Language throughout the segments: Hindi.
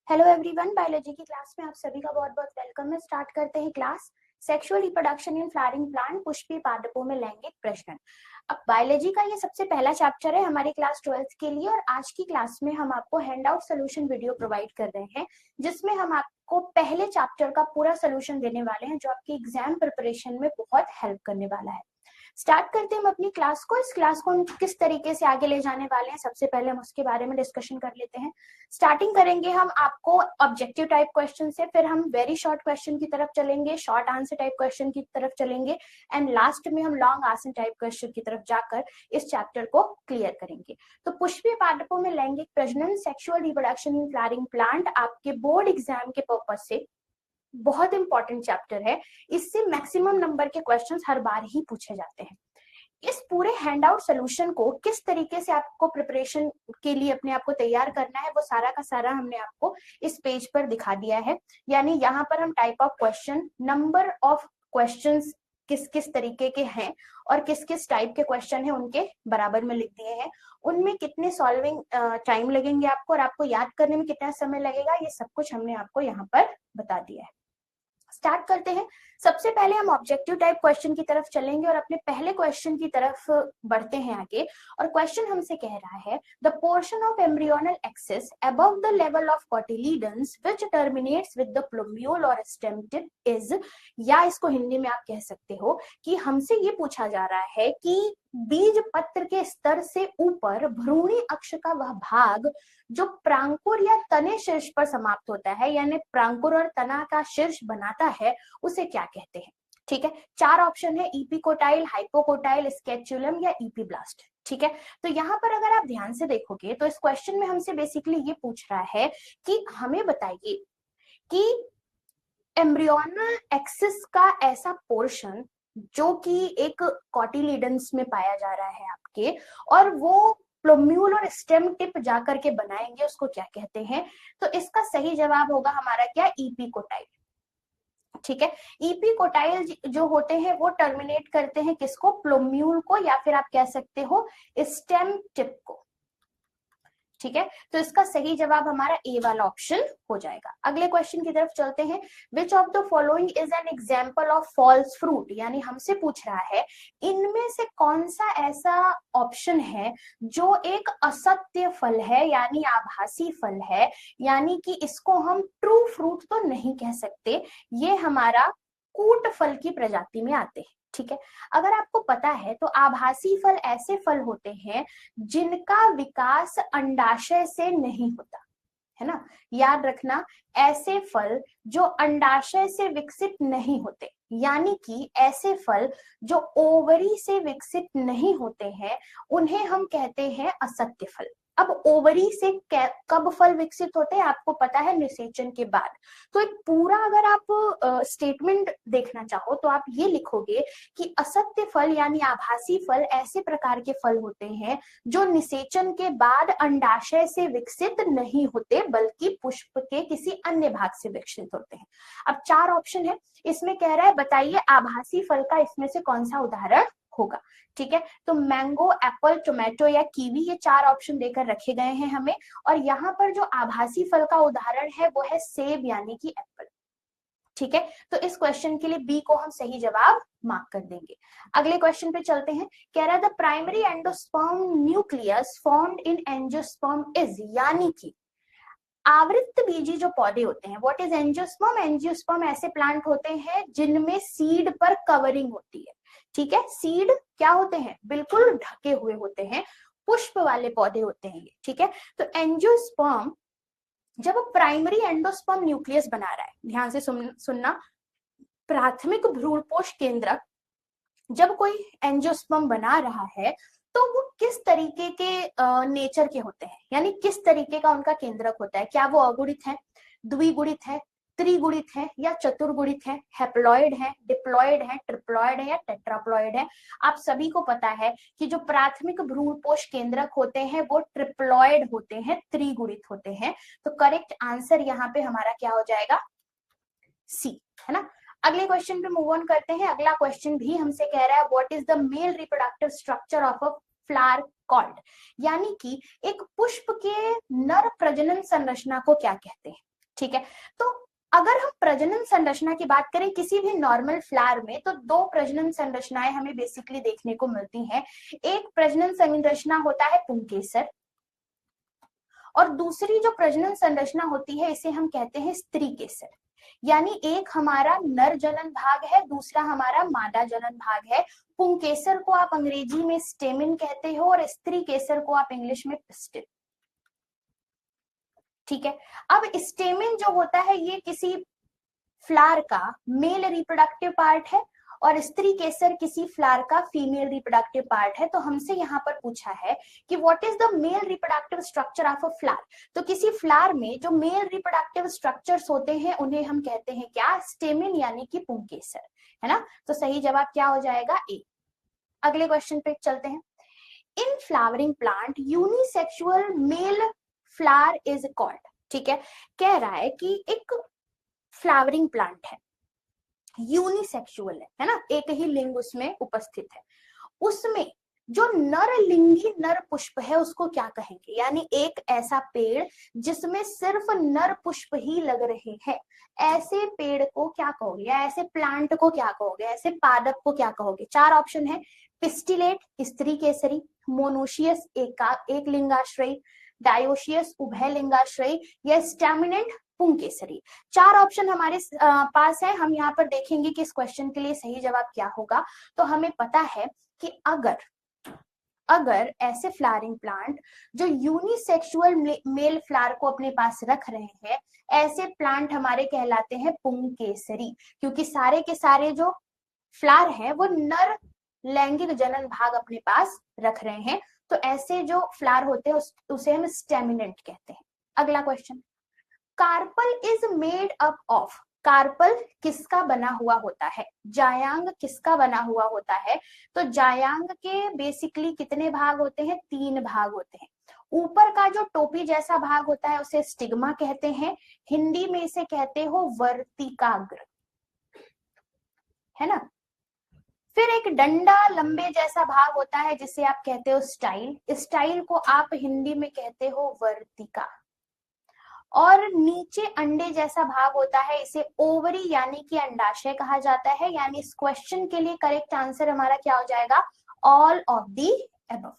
हेलो एवरीवन, बायोलॉजी की क्लास में आप सभी का बहुत बहुत वेलकम है। स्टार्ट करते हैं class. Sexual reproduction in flowering plant, पुष्पीय पादपों में लैंगिक प्रजनन। अब बायोलॉजी का ये सबसे पहला चैप्टर है हमारी क्लास 12th के लिए, और आज की क्लास में हम आपको hand out solution video provide कर रहे हैं, जिसमें हम आपको पहले चैप्टर का पूरा सोल्यूशन देने वाले हैं, जो आपकी एग्जाम प्रिपरेशन में बहुत हेल्प करने वाला है। स्टार्ट करते हैं हम अपनी क्लास को। इस क्लास को हम किस तरीके से आगे ले जाने वाले हैं, सबसे पहले हम उसके बारे में डिस्कशन कर लेते हैं। स्टार्टिंग करेंगे हम आपको ऑब्जेक्टिव टाइप क्वेश्चन से, फिर हम वेरी शॉर्ट क्वेश्चन की तरफ चलेंगे, शॉर्ट आंसर टाइप क्वेश्चन की तरफ चलेंगे, एंड लास्ट में हम लॉन्ग आंसर टाइप क्वेश्चन की तरफ जाकर इस चैप्टर को क्लियर करेंगे। तो पुष्पीय पादपों में लैंगिक प्रजनन, sexual reproduction in flowering plant आपके बोर्ड एग्जाम के पर्पज से बहुत इंपॉर्टेंट चैप्टर है। इससे मैक्सिमम नंबर के क्वेश्चंस हर बार ही पूछे जाते हैं। इस पूरे हैंड आउट सोल्यूशन को किस तरीके से आपको प्रिपरेशन के लिए अपने आप को तैयार करना है, वो सारा का सारा हमने आपको इस पेज पर दिखा दिया है। यानी यहाँ पर हम type of question, number of questions किस किस तरीके के हैं और किस किस टाइप के क्वेश्चन है उनके बराबर में लिख दिए हैं, उनमें कितने सॉल्विंग टाइम लगेंगे आपको और आपको याद करने में कितना समय लगेगा, ये सब कुछ हमने आपको यहाँ पर बता दिया है। स्टार्ट करते हैं। सबसे पहले हम ऑब्जेक्टिव टाइप क्वेश्चन की तरफ चलेंगे और अपने पहले क्वेश्चन की तरफ बढ़ते हैं आगे। और क्वेश्चन हमसे कह रहा है, the portion of embryonal axis above the level of cotyledons which terminates with the plumule और स्टेम टिप इज, या इसको हिंदी में आप कह सकते हो कि हमसे ये पूछा जा रहा है कि बीज पत्र के स्तर से ऊपर भ्रूणी अक्ष का वह भाग जो प्रांकुर या तने शीर्ष पर समाप्त होता है, यानी प्रांकुर और तना का शीर्ष बनाता है, उसे क्या कहते हैं। ठीक है, चार ऑप्शन है, इपिकोटाइल, हाइपोकोटाइल, स्केचुलम या इपीब्लास्ट। ठीक है, तो यहाँ पर अगर आप ध्यान से देखोगे तो इस क्वेश्चन में हमसे बेसिकली ये पूछ रहा है कि हमें बताइए कि एम्ब्रियोनल एक्सिस का ऐसा पोर्शन जो कि एक कॉटिलीडन्स में पाया जा रहा है आपके, और वो प्लूम्यूल और स्टेम टिप जाकर के बनाएंगे, उसको क्या कहते हैं। तो इसका सही जवाब होगा हमारा क्या, इपिकोटाइल। ठीक है, इपिकोटाइल जो होते हैं वो टर्मिनेट करते हैं किसको, प्लूम्यूल को, या फिर आप कह सकते हो स्टेम टिप को। ठीक है, तो इसका सही जवाब हमारा ए वाला ऑप्शन हो जाएगा। अगले क्वेश्चन की तरफ चलते हैं। Which of the following is an example of false fruit, यानी हमसे पूछ रहा है इनमें से कौन सा ऐसा ऑप्शन है जो एक असत्य फल है, यानी आभासी फल है, यानी कि इसको हम ट्रू फ्रूट तो नहीं कह सकते, ये हमारा कूट फल की प्रजाति में आते हैं। ठीक है, अगर आपको पता है तो आभासी फल ऐसे फल होते हैं जिनका विकास अंडाशय से नहीं होता है ना, याद रखना, ऐसे फल जो अंडाशय से विकसित नहीं होते, यानी कि ऐसे फल जो ओवरी से विकसित नहीं होते हैं, उन्हें हम कहते हैं असत्य फल। अब ओवरी से कब फल विकसित होते हैं आपको पता है, निषेचन के बाद। तो एक पूरा अगर आप स्टेटमेंट देखना चाहो तो आप ये लिखोगे कि असत्य फल यानी आभासी फल ऐसे प्रकार के फल होते हैं जो निषेचन के बाद अंडाशय से विकसित नहीं होते, बल्कि पुष्प के किसी अन्य भाग से विकसित होते हैं। अब चार ऑप्शन है, इसमें कह रहा है बताइए आभासी फल का इसमें से कौन सा उदाहरण होगा। ठीक है, तो मैंगो, एप्पल, टोमेटो या कीवी, ये चार ऑप्शन देकर रखे गए हैं हमें, और यहाँ पर जो आभासी फल का उदाहरण है वो है सेब यानी कि एप्पल। ठीक है, तो इस क्वेश्चन के लिए बी को हम सही जवाब मार्क कर देंगे। अगले क्वेश्चन पे चलते हैं। कह रहा है the primary endosperm nucleus formed in angiosperm is, यानी कि आवृत्त बीजी जो पौधे होते हैं, व्हाट इज एंजियोस्पर्म, एंजियोस्पर्म ऐसे प्लांट होते हैं जिनमें सीड पर कवरिंग होती है। ठीक है, सीड क्या होते हैं, बिल्कुल ढके हुए होते हैं, पुष्प वाले पौधे होते हैं ये। ठीक है, तो एंजियोस्पर्म जब प्राइमरी एंडोस्पर्म न्यूक्लियस बना रहा है, ध्यान से सुनना, प्राथमिक भ्रूणपोष केंद्रक जब कोई एंजियोस्पर्म बना रहा है तो वो किस तरीके के नेचर के होते हैं, यानी किस तरीके का उनका केंद्रक होता है, क्या वो अगुणित है, द्विगुणित है, त्रिगुणित है या चतुर्गुणित है, हैप्लॉइड है, डिप्लॉइड है, ट्रिप्लॉइड है या टेट्राप्लॉइड है। आप सभी को पता है कि जो प्राथमिक भ्रूणपोष केंद्रक होते हैं वो ट्रिप्लॉइड होते हैं, त्रिगुणित होते हैं। तो करेक्ट आंसर यहाँ पे हमारा क्या हो जाएगा, सी, है ना। अगले क्वेश्चन पे मूव ऑन करते हैं। अगला क्वेश्चन भी हमसे कह रहा है what is the male reproductive structure of a flower called, यानी कि एक पुष्प के नर प्रजनन संरचना को क्या कहते हैं। ठीक है, तो अगर हम प्रजनन संरचना की बात करें किसी भी नॉर्मल फ्लावर में, तो दो प्रजनन संरचनाएं हमें बेसिकली देखने को मिलती हैं। एक प्रजनन संरचना होता है पुंकेसर, और दूसरी जो प्रजनन संरचना होती है इसे हम कहते हैं स्त्री केसर। यानी एक हमारा नर जनन भाग है, दूसरा हमारा मादा जनन भाग है। पुंकेसर को आप अंग्रेजी में स्टेमिन कहते हो और स्त्री केसर को आप इंग्लिश में पिस्टिल। ठीक है, अब स्टेमिन जो होता है ये किसी फ्लावर का मेल रिप्रोडक्टिव पार्ट है और स्त्री केसर किसी फ्लावर का फीमेल रिप्रोडक्टिव पार्ट है। तो हमसे यहाँ पर पूछा है कि what is the male reproductive structure of a flower. तो किसी फ्लावर में जो मेल रिप्रोडक्टिव स्ट्रक्चर्स होते हैं उन्हें हम कहते हैं क्या, स्टेमिन यानी कि पुंकेसर, है ना। तो सही जवाब क्या हो जाएगा, ए। अगले क्वेश्चन पे चलते हैं। In flowering plant unisexual male flower is called. ठीक है, कह रहा है कि एक फ्लावरिंग प्लांट है, यूनिसेक्सुअल है ना, एक ही लिंग उसमें उपस्थित है, उसमें जो नर लिंगी नर पुष्प है उसको क्या कहेंगे। यानी एक ऐसा पेड़ जिसमें सिर्फ नर पुष्प ही लग रहे हैं, ऐसे पेड़ को क्या कहोगे, या ऐसे प्लांट को क्या कहोगे, ऐसे पादप को क्या कहोगे। चार ऑप्शन है, पिस्टिलेट स्त्री केसरी, मोनोशियस एक लिंगाश्रयी, डायोशियस उभय लिंगाश्रयी, या स्टैमिनेंट पुंकेसरी। चार ऑप्शन हमारे पास है। हम यहाँ पर देखेंगे कि इस क्वेश्चन के लिए सही जवाब क्या होगा। तो हमें पता है कि अगर ऐसे फ्लावरिंग प्लांट जो यूनिसेक्सुअल मेल फ्लावर को अपने पास रख रहे हैं, ऐसे प्लांट हमारे कहलाते हैं पुंकेसरी, क्योंकि सारे के सारे जो फ्लावर हैं वो नर लैंगिक जनन भाग अपने पास रख रहे हैं। तो ऐसे जो फ्लावर होते हैं उसे हम स्टेमिनेंट कहते हैं। अगला question, carpel is made up of. Carpel किसका बना हुआ होता है, जायांग किसका बना हुआ होता है। तो जायांग के बेसिकली कितने भाग होते हैं, तीन भाग होते हैं। ऊपर का जो टोपी जैसा भाग होता है उसे स्टिग्मा कहते हैं, हिंदी में इसे कहते हो वर्तिकाग्र, है ना। फिर एक डंडा लंबे जैसा भाग होता है जिसे आप कहते हो स्टाइल, स्टाइल को आप हिंदी में कहते हो वर्तिका। और नीचे अंडे जैसा भाग होता है, इसे ओवरी यानी कि अंडाशय कहा जाता है। यानी इस क्वेश्चन के लिए करेक्ट आंसर हमारा क्या हो जाएगा, ऑल ऑफ दी अबव।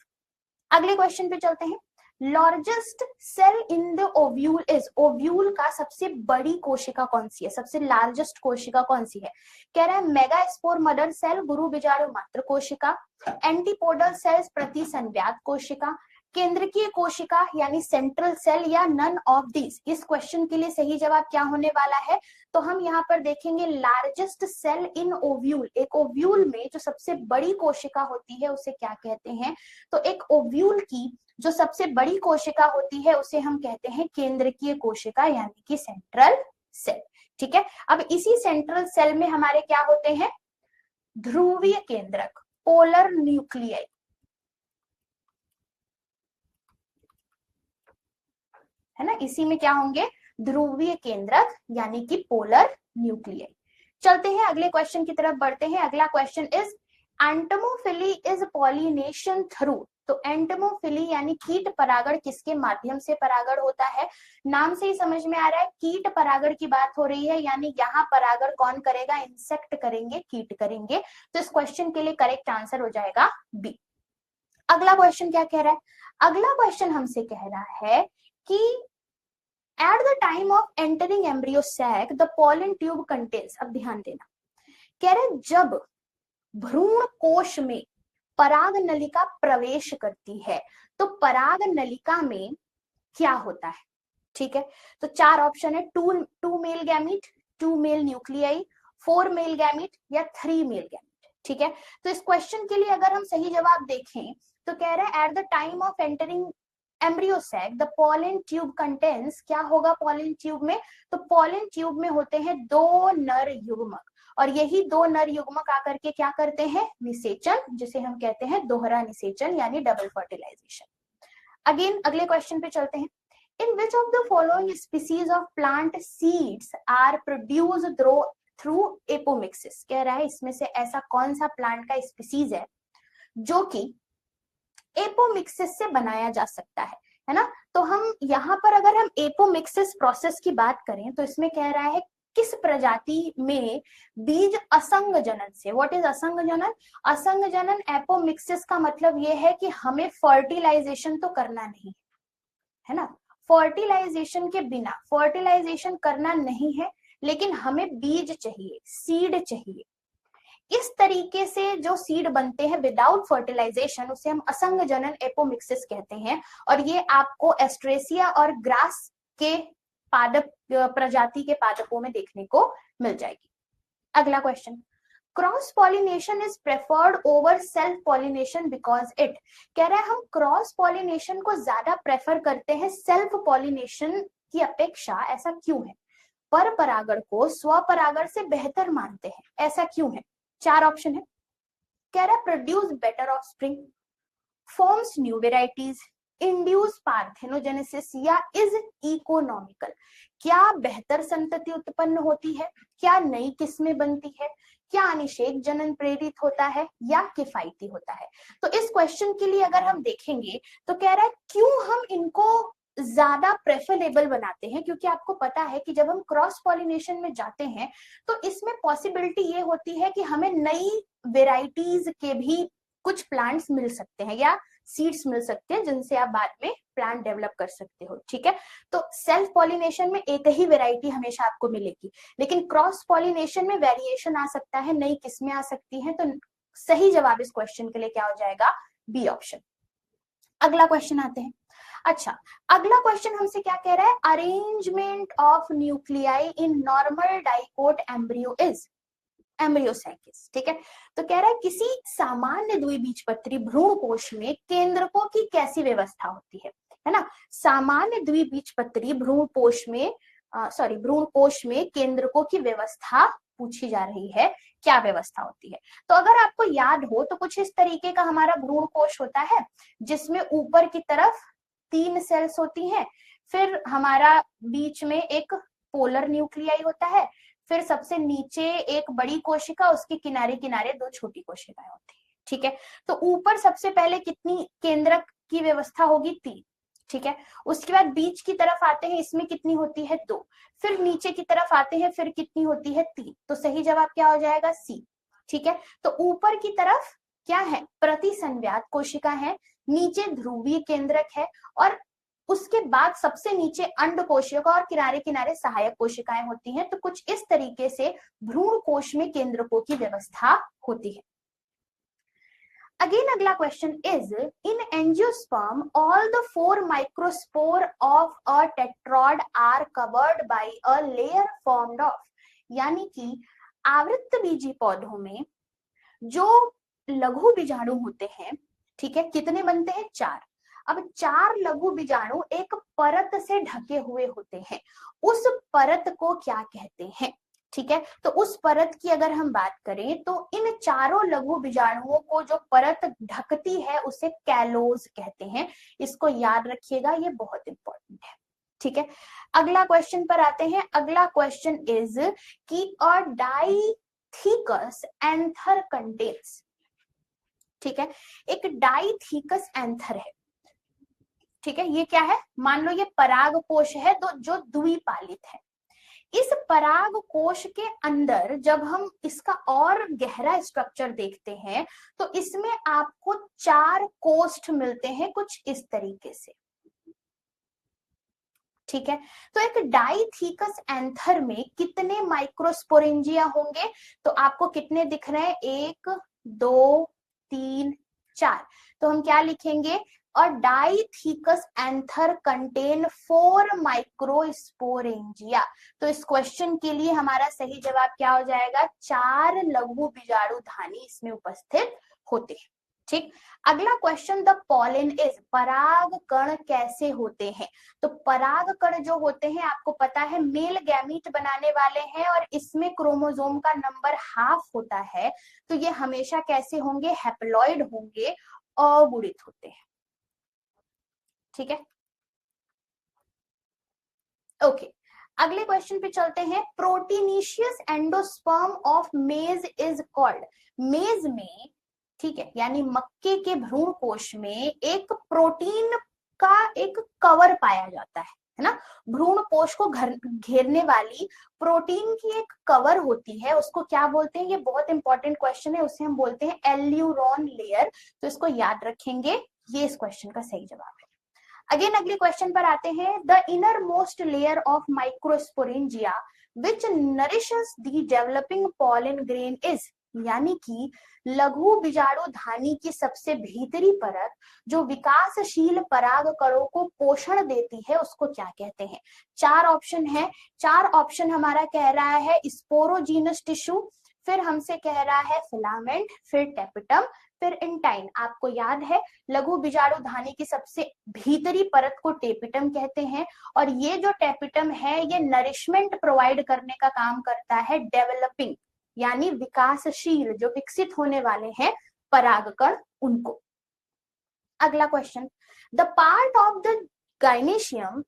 अगले क्वेश्चन पे चलते हैं। Largest cell in the ovule is. Ovule का सबसे बड़ी कोशिका कौन सी है, सबसे लार्जेस्ट कोशिका कौन सी है। कह रहा है मेगास्पोर मदर सेल, गुरु बीजाणु मात्र कोशिका, एंटीपोडल सेल्स प्रतिसंव्यात कोशिका, केंद्रकीय कोशिका यानी सेंट्रल सेल, या नन ऑफ दिस। इस क्वेश्चन के लिए सही जवाब क्या होने वाला है। तो हम यहाँ पर देखेंगे लार्जेस्ट सेल इन ओव्यूल। एक ओव्यूल में जो सबसे बड़ी कोशिका होती है उसे क्या कहते हैं। तो एक ओव्यूल की जो सबसे बड़ी कोशिका होती है उसे हम कहते हैं केंद्रकीय कोशिका यानी कि सेंट्रल सेल। ठीक है, अब इसी सेंट्रल सेल में हमारे क्या होते हैं, ध्रुवीय केंद्रक, पोलर न्यूक्लियाई, है ना। इसी में क्या होंगे, ध्रुवीय केंद्रक यानी कि पोलर न्यूक्लियाई। चलते हैं अगले क्वेश्चन की तरफ बढ़ते हैं। अगला question is entomophily is pollination through. तो एंटोमोफिली यानी कीट परागण किसके माध्यम से परागण होता है। नाम से ही समझ में आ रहा है कीट परागण की बात हो रही है, यानी यहाँ परागण कौन करेगा, इंसेक्ट करेंगे, कीट करेंगे। तो इस क्वेश्चन के लिए करेक्ट आंसर हो जाएगा बी। अगला क्वेश्चन क्या कह रहा है, अगला क्वेश्चन हमसे कह रहा है कि at the time of entering embryo sac the pollen tube contains. अब ध्यान देना, कह रहे जब भ्रूण कोश में पराग नलिका प्रवेश करती है तो पराग नलिका में क्या होता है। ठीक है, तो चार ऑप्शन है, two male gamete, 2 male nuclei, 4 male gamete, या 3 मेल गैमीट। ठीक है, तो इस क्वेश्चन के लिए अगर हम सही जवाब देखें तो कह रहे हैं at the time of entering embryo sac the pollen tube contains. क्या होगा पॉलन ट्यूब में, तो पॉलन ट्यूब में होते हैं 2 नर युग्मक, और यही 2 नर युग्मक आकर के क्या करते हैं, निषेचन, जिसे हम कहते हैं दोहरा निषेचन यानी डबल फर्टिलाइजेशन। अगेन अगले क्वेश्चन पे चलते हैं। In which of the following species of plant seeds are produced through apomixis. कह रहा है इसमें से ऐसा कौन सा प्लांट का स्पीसीज है जो कि एपोमिक्सिस से बनाया जा सकता है। है ना। तो हम यहाँ पर अगर हम एपोमिक्सिस प्रोसेस की बात करें तो इसमें कह रहा है किस प्रजाति में बीज असंग जनन से, व्हाट इज असंग जनन? असंग जनन एपोमिक्सिस का मतलब ये है कि हमें फर्टिलाइजेशन तो करना नहीं है ना, फर्टिलाइजेशन के बिना, फर्टिलाइजेशन करना नहीं है लेकिन हमें बीज चाहिए, सीड चाहिए। इस तरीके से जो सीड बनते हैं विदाउट फर्टिलाइजेशन उसे हम असंग जनन एपोमिक्सिस कहते हैं, और ये आपको एस्ट्रेसिया और ग्रास के पादप प्रजाति के पादपों में देखने को मिल जाएगी। अगला question, cross pollination is preferred over self pollination because it, कह रहा है हम क्रॉस पॉलिनेशन को ज्यादा प्रेफर करते हैं सेल्फ पॉलिनेशन की अपेक्षा, ऐसा क्यों है? पर परागण को स्वपरागण से बेहतर मानते हैं, ऐसा क्यों है? 4 ऑप्शन है। कह रहा है produce better offspring, forms new varieties, induce parthenogenesis या इज इकोनॉमिकल, क्या बेहतर संतति उत्पन्न होती है, क्या नई किस्में बनती है, क्या अनिषेक जनन प्रेरित होता है या किफायती होता है। तो इस क्वेश्चन के लिए अगर हम देखेंगे तो कह रहा है क्यों हम इनको ज्यादा प्रेफरेबल बनाते हैं, क्योंकि आपको पता है कि जब हम क्रॉस पॉलिनेशन में जाते हैं तो इसमें पॉसिबिलिटी ये होती है कि हमें नई वेराइटीज के भी कुछ प्लांट्स मिल सकते हैं या सीड्स मिल सकते हैं जिनसे आप बाद में प्लांट डेवलप कर सकते हो, ठीक है। तो सेल्फ पॉलिनेशन में एक ही वेराइटी हमेशा आपको मिलेगी, लेकिन क्रॉस पॉलिनेशन में वेरिएशन आ सकता है, नई किस्में आ सकती हैं। तो सही जवाब इस क्वेश्चन के लिए क्या हो जाएगा? B option. अगला क्वेश्चन आते हैं। अच्छा, अगला क्वेश्चन हमसे क्या कह रहा है? Arrangement of nuclei in normal dicot embryo is embryo sacs, ठीक है। तो कह रहा है किसी सामान्य द्विबीजपत्री भ्रूण कोश में केंद्रकों की कैसी व्यवस्था होती है ना। सामान्य द्विबीजपत्री भ्रूण कोश में केंद्रकों की व्यवस्था पूछी जा रही है, क्या व्यवस्था होती है? तो अगर आपको याद हो तो कुछ इस तरीके का हमारा भ्रूण कोश होता है जिसमें ऊपर की तरफ 3 सेल्स होती हैं, फिर हमारा बीच में एक पोलर न्यूक्लियाई होता है, फिर सबसे नीचे एक बड़ी कोशिका, उसके किनारे किनारे 2 छोटी कोशिकाएं होती है, ठीक है। तो ऊपर सबसे पहले कितनी केंद्रक की व्यवस्था होगी? 3, ठीक है। उसके बाद बीच की तरफ आते हैं, इसमें कितनी होती है? 2। फिर नीचे की तरफ आते हैं, फिर कितनी होती है? 3। तो सही जवाब क्या हो जाएगा? सी, ठीक है। तो ऊपर की तरफ क्या है? प्रतिसंव्यात कोशिका है, नीचे ध्रुवीय केंद्रक है, और उसके बाद सबसे नीचे अंड कोशिका और किनारे किनारे सहायक कोशिकाएं होती हैं। तो कुछ इस तरीके से भ्रूण कोश में केंद्रकों की व्यवस्था होती है। अगेन अगला question is, in angiosperm all the 4 microspore of a tetrad are covered by a layer formed of, यानी कि आवृत्त बीजी पौधों में जो लघु बीजाणु होते हैं, ठीक है, कितने बनते हैं? 4। अब 4 लघु बीजाणु एक परत से ढके हुए होते हैं, उस परत को क्या कहते हैं? ठीक है, तो उस परत की अगर हम बात करें तो इन चारों लघु बीजाणुओं को जो परत ढकती है उसे कैलोज कहते हैं। इसको याद रखिएगा, ये बहुत इंपॉर्टेंट है, ठीक है। अगला क्वेश्चन पर आते हैं। अगला क्वेश्चन इज कि अ डाइथिकस एंथर कंटेन्स, ठीक है, एक डाइथिकस एंथर है, ठीक है। ये क्या है? मान लो ये पराग कोश है जो द्विपालित है। इस पराग कोश के अंदर जब हम इसका और गहरा स्ट्रक्चर देखते हैं तो इसमें आपको 4 कोष्ठ मिलते हैं कुछ इस तरीके से, ठीक है। तो एक डाइथिकस एंथर में कितने माइक्रोस्पोरेंजिया होंगे? तो आपको कितने दिख रहे हैं? 1 2 3 4। तो हम क्या लिखेंगे? और डाइथिकस एंथर कंटेन 4 माइक्रोस्पोरेंजिया। तो इस क्वेश्चन के लिए हमारा सही जवाब क्या हो जाएगा? 4 लघु बीजाणु धानी इसमें उपस्थित होते हैं, ठीक। अगला क्वेश्चन, द पॉलन इज, पराग कण कैसे होते हैं? तो पराग कण जो होते हैं आपको पता है मेल गैमीट बनाने वाले हैं और इसमें क्रोमोसोम का नंबर हाफ होता है। तो ये हमेशा कैसे होंगे? हैप्लॉइड होंगे, अगुणित होते हैं, ठीक है। ओके, अगले क्वेश्चन पे चलते हैं। प्रोटीनिशियस एंडोस्पर्म ऑफ मेज इज कॉल्ड, मेज में, ठीक है, यानी मक्के के भ्रूण कोश में एक प्रोटीन का एक कवर पाया जाता है ना। भ्रूण पोष को घेरने वाली प्रोटीन की एक कवर होती है, उसको क्या बोलते हैं, ये बहुत इंपॉर्टेंट क्वेश्चन है, उसे हम बोलते हैं एल्यूरोन लेयर। तो इसको याद रखेंगे, ये इस क्वेश्चन का सही जवाब है। अगेन अगले क्वेश्चन पर आते हैं। The inner most layer of microsporangia which nourishes the developing pollen grain is, यानी कि लघु बीजाणु धानी की सबसे भीतरी परत जो विकासशील पराग कणों को पोषण देती है उसको क्या कहते हैं। चार ऑप्शन है, चार ऑप्शन हमारा कह रहा है स्पोरोजीनस टिश्यू, फिर हमसे कह रहा है फिलामेंट, फिर टेपिटम, फिर इंटाइन। आपको याद है लघु बीजाणु धानी की सबसे भीतरी परत को टेपिटम कहते हैं, और ये जो टेपिटम है ये नरिशमेंट प्रोवाइड करने का काम करता है डेवलपिंग यानी विकासशील, जो विकसित होने वाले हैं परागकण उनको। अगला question, the part of the gynoecium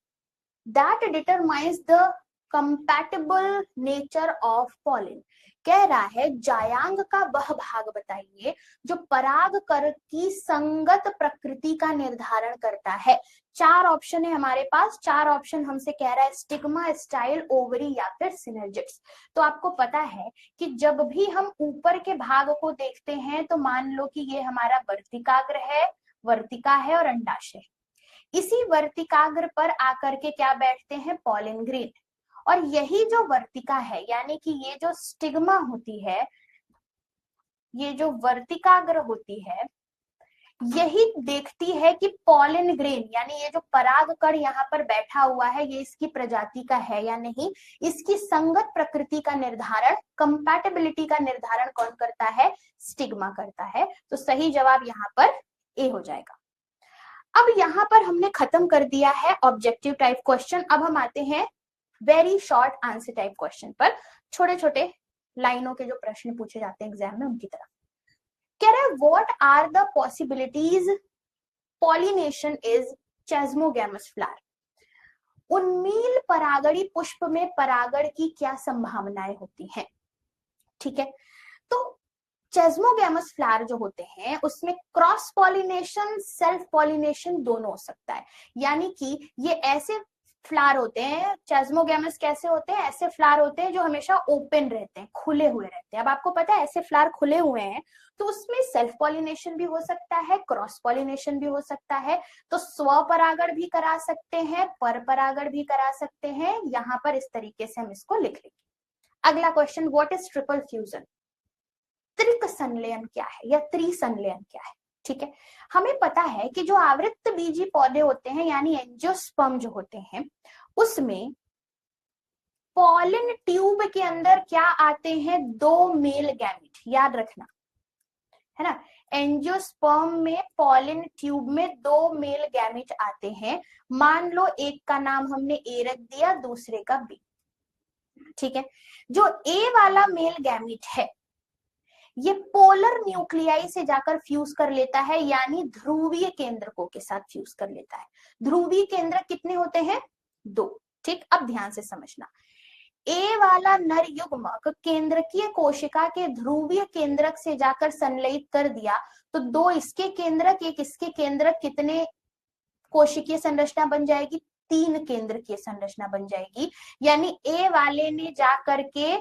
that determines the compatible nature of pollen, कह रहा है जायांग का वह भाग बताइए जो परागकण की संगत प्रकृति का निर्धारण करता है। चार ऑप्शन है हमारे पास, चार ऑप्शन हमसे कह रहा है स्टिग्मा, स्टाइल, ओवरी या फिर सिनर्जिड्स। तो आपको पता है कि जब भी हम ऊपर के भाग को देखते हैं तो मान लो कि ये हमारा वर्तिकाग्र है, वर्तिका है और अंडाशय, इसी वर्तिकाग्र पर आकर के क्या बैठते हैं, पॉलिन ग्रेन। और यही जो वर्तिका है यानी कि ये जो स्टिग्मा होती है, ये जो वर्तिकाग्र होती है, यही देखती है कि पॉलिन ग्रेन यानी ये जो परागकण यहाँ पर बैठा हुआ है ये इसकी प्रजाति का है या नहीं। इसकी संगत प्रकृति का निर्धारण, कंपैटिबिलिटी का निर्धारण कौन करता है, स्टिग्मा करता है। तो सही जवाब यहाँ पर ए हो जाएगा। अब यहाँ पर हमने खत्म कर दिया है ऑब्जेक्टिव टाइप क्वेश्चन। अब हम आते हैं very short answer type question पर, छोटे छोटे लाइनों के जो प्रश्न पूछे जाते हैं एग्जाम में उनकी तरफ। कह रहे हैं what are the possibilities pollination is chasmogamous flower, उन्मील परागणी पुष्प में परागण की क्या संभावनाएं होती हैं। ठीक है, तो चेस्मोगैमस फ्लावर जो होते हैं उसमें क्रॉस पॉलिनेशन, सेल्फ पॉलिनेशन दोनों हो सकता है। यानी कि ये ऐसे फ्लावर होते हैं, चेस्मोगैमस कैसे होते हैं, ऐसे फ्लावर होते हैं जो हमेशा ओपन रहते हैं, खुले हुए रहते हैं। अब आपको पता है ऐसे फ्लावर खुले हुए हैं तो उसमें सेल्फ पॉलिनेशन भी हो सकता है, क्रॉस पॉलिनेशन भी हो सकता है। तो स्वपरागण भी करा सकते हैं, पर परागण भी करा सकते हैं। यहाँ पर इस तरीके से हम इसको लिख लेंगे। अगला question, what is triple fusion, त्रिक संलयन क्या है या त्रिसंलयन क्या है। ठीक है, हमें पता है कि जो आवृत्त बीजी पौधे होते हैं यानी एंजियोस्पर्म जो होते हैं उसमें पॉलिन ट्यूब के अंदर क्या आते हैं, दो मेल गैमीट, याद रखना है ना। एंजियोस्पर्म में पॉलिन ट्यूब में दो मेल गैमीट आते हैं। मान लो एक का नाम हमने ए रख दिया, दूसरे का बी। ठीक है, जो ए वाला मेल गैमीट है ये पोलर न्यूक्लियाई से जाकर फ्यूज कर लेता है यानी ध्रुवीय केंद्रकों के साथ फ्यूज कर लेता है। ध्रुवीय केंद्रक कितने होते हैं, दो। ठीक, अब ध्यान से समझना, ए वाला नर युग्मक केंद्रकीय कोशिका के ध्रुवीय केंद्रक से जाकर संलयित कर दिया तो दो इसके केंद्रक एक इसके केंद्रक, कितने कोशिकीय संरचना बन जाएगी, तीन केंद्रकीय संरचना बन जाएगी। यानी ए वाले ने जाकर के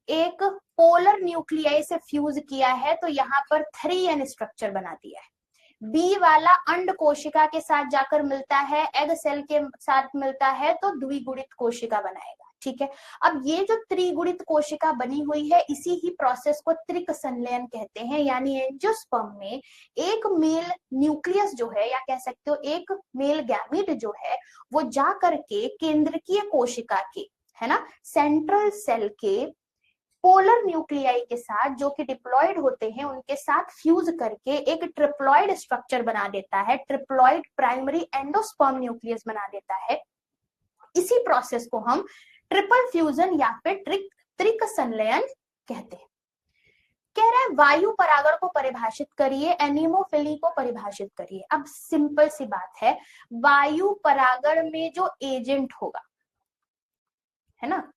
एक पोलर न्यूक्लियाई से फ्यूज किया है तो यहाँ पर 3n स्ट्रक्चर बना दिया है। बी वाला अंड कोशिका के साथ जाकर मिलता है, एग सेल के साथ मिलता है तो द्विगुणित कोशिका बनाएगा। ठीक है, अब ये जो त्रिगुणित कोशिका बनी हुई है इसी ही प्रोसेस को त्रिक संलयन कहते हैं। यानी एंजियोस्पर्म में एक मेल न्यूक्लियस जो है या कह सकते हो एक मेल गैमीट जो है वो जा करके केंद्रकीय कोशिका के, है ना, सेंट्रल सेल के पोलर न्यूक्लियाई के साथ जो कि डिप्लॉइड होते हैं उनके साथ फ्यूज करके एक ट्रिप्लॉइड स्ट्रक्चर बना देता है, ट्रिप्लॉइड प्राइमरी एंडोस्पर्म न्यूक्लियस बना देता है। इसी प्रोसेस को हम ट्रिपल फ्यूजन या फिर त्रिक संलयन कहते हैं। कह रहे हैं वायु परागण को परिभाषित करिए, एनीमोफिली को परिभाषित करिए। अब सिंपल सी बात है, वायु परागण में जो एजेंट होगा, है ना,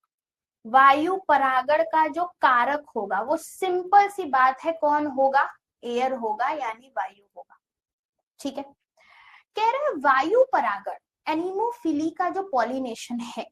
वायु परागण का जो कारक होगा वो सिंपल सी बात है कौन होगा, एयर होगा यानी वायु होगा। ठीक है, कह रहे हैं वायु परागण, एनिमोफिली का जो पॉलिनेशन है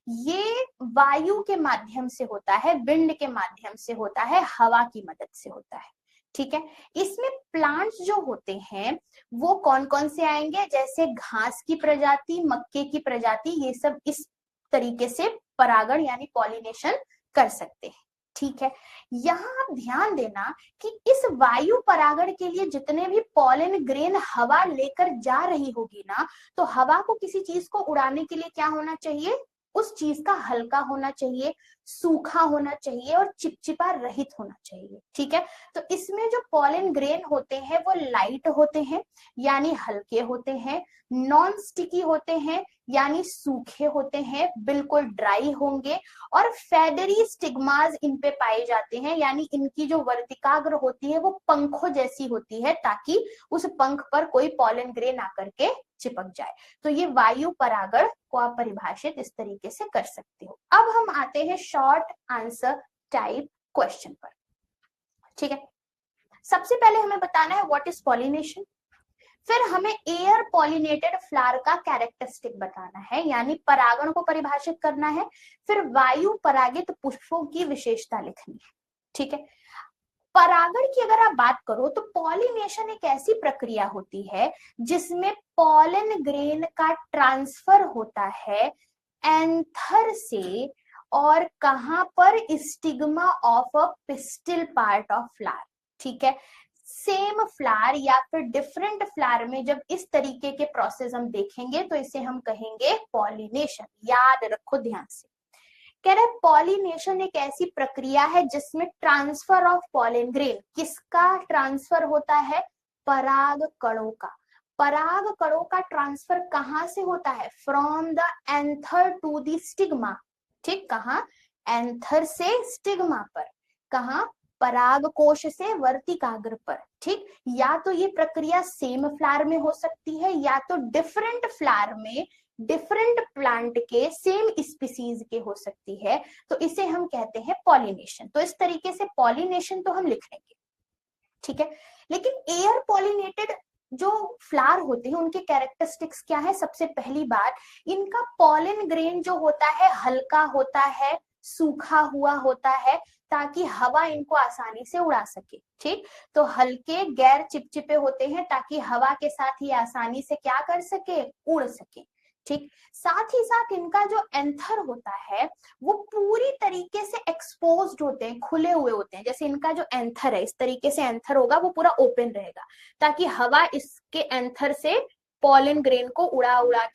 ये वायु के माध्यम से होता है, विंड के माध्यम से होता है, हवा की मदद से होता है। ठीक है, इसमें प्लांट्स जो होते हैं वो कौन कौन से आएंगे, जैसे घास की प्रजाति, मक्के की प्रजाति, ये सब इस तरीके से परागण यानी पॉलिनेशन कर सकते हैं। ठीक है, यहाँ आप ध्यान देना कि इस वायु परागण के लिए जितने भी पॉलन ग्रेन हवा लेकर जा रही होगी ना, तो हवा को किसी चीज को उड़ाने के लिए क्या होना चाहिए, उस चीज का हल्का होना चाहिए, सूखा होना चाहिए और चिपचिपा रहित होना चाहिए। ठीक है, तो इसमें जो पॉलन ग्रेन होते हैं वो लाइट होते हैं यानी हल्के होते हैं, नॉन स्टिकी होते हैं यानी सूखे होते हैं, बिल्कुल ड्राई होंगे, और फेदरी स्टिग्मास इन पे पाए जाते हैं यानी इनकी जो वर्तिकाग्र होती है वो पंखों जैसी होती है ताकि उस पंख पर कोई पॉलन ग्रेन आकर के चिपक जाए। तो ये वायु परागण को आप परिभाषित इस तरीके से कर सकते हो। अब हम आते हैं शॉर्ट आंसर टाइप क्वेश्चन पर। ठीक है, सबसे पहले हमें बताना है व्हाट इज पॉलिनेशन, फिर हमें एयर पॉलिनेटेड फ्लावर का कैरेक्टरिस्टिक बताना है यानी परागण को परिभाषित करना है, फिर वायु परागित पुष्पों की विशेषता लिखनी है। ठीक है, परागण की अगर आप बात करो तो पॉलिनेशन एक ऐसी प्रक्रिया होती है जिसमें पॉलन ग्रेन का ट्रांसफर होता है एंथर से और कहां पर, stigma of a pistil part of flower. ठीक है, सेम फ्लावर या फिर डिफरेंट फ्लावर में जब इस तरीके के प्रोसेस हम देखेंगे तो इसे हम कहेंगे पॉलिनेशन। याद रखो ध्यान से, कह रहे पॉलिनेशन एक ऐसी प्रक्रिया है जिसमें ट्रांसफर ऑफ पॉलन ग्रेन, किसका ट्रांसफर होता है, पराग कणों का। पराग कणों का ट्रांसफर कहां से होता है, from the anther to the stigma. ठीक, कहां, एंथर से स्टिग्मा पर, कहां, पराग कोश से वर्तिकाग्र पर। ठीक, या तो ये प्रक्रिया सेम फ्लावर में हो सकती है या तो डिफरेंट फ्लावर में डिफरेंट प्लांट के सेम स्पीसीज के हो सकती है, तो इसे हम कहते हैं पॉलिनेशन। तो इस तरीके से पॉलिनेशन तो हम लिख लेंगे। ठीक है, लेकिन एयर पॉलिनेटेड जो फ्लावर होते हैं उनके कैरेक्टरिस्टिक्स क्या है, सबसे पहली बात इनका पॉलन ग्रेन जो होता है हल्का होता है, सूखा हुआ होता है ताकि हवा इनको आसानी से उड़ा सके। ठीक, तो हल्के गैर चिपचिपे होते हैं ताकि हवा के साथ ही आसानी से क्या कर सके, उड़ सके। ठीक, साथ ही साथ इनका जो एंथर होता है वो पूरी तरीके से एक्सपोज्ड होते हैं, खुले हुए होते हैं। जैसे इनका जो एंथर है इस तरीके से एंथर होगा, वो पूरा ओपन रहेगा ताकि हवा इसके एंथर से पॉलन ग्रेन को उड़ा उड़ा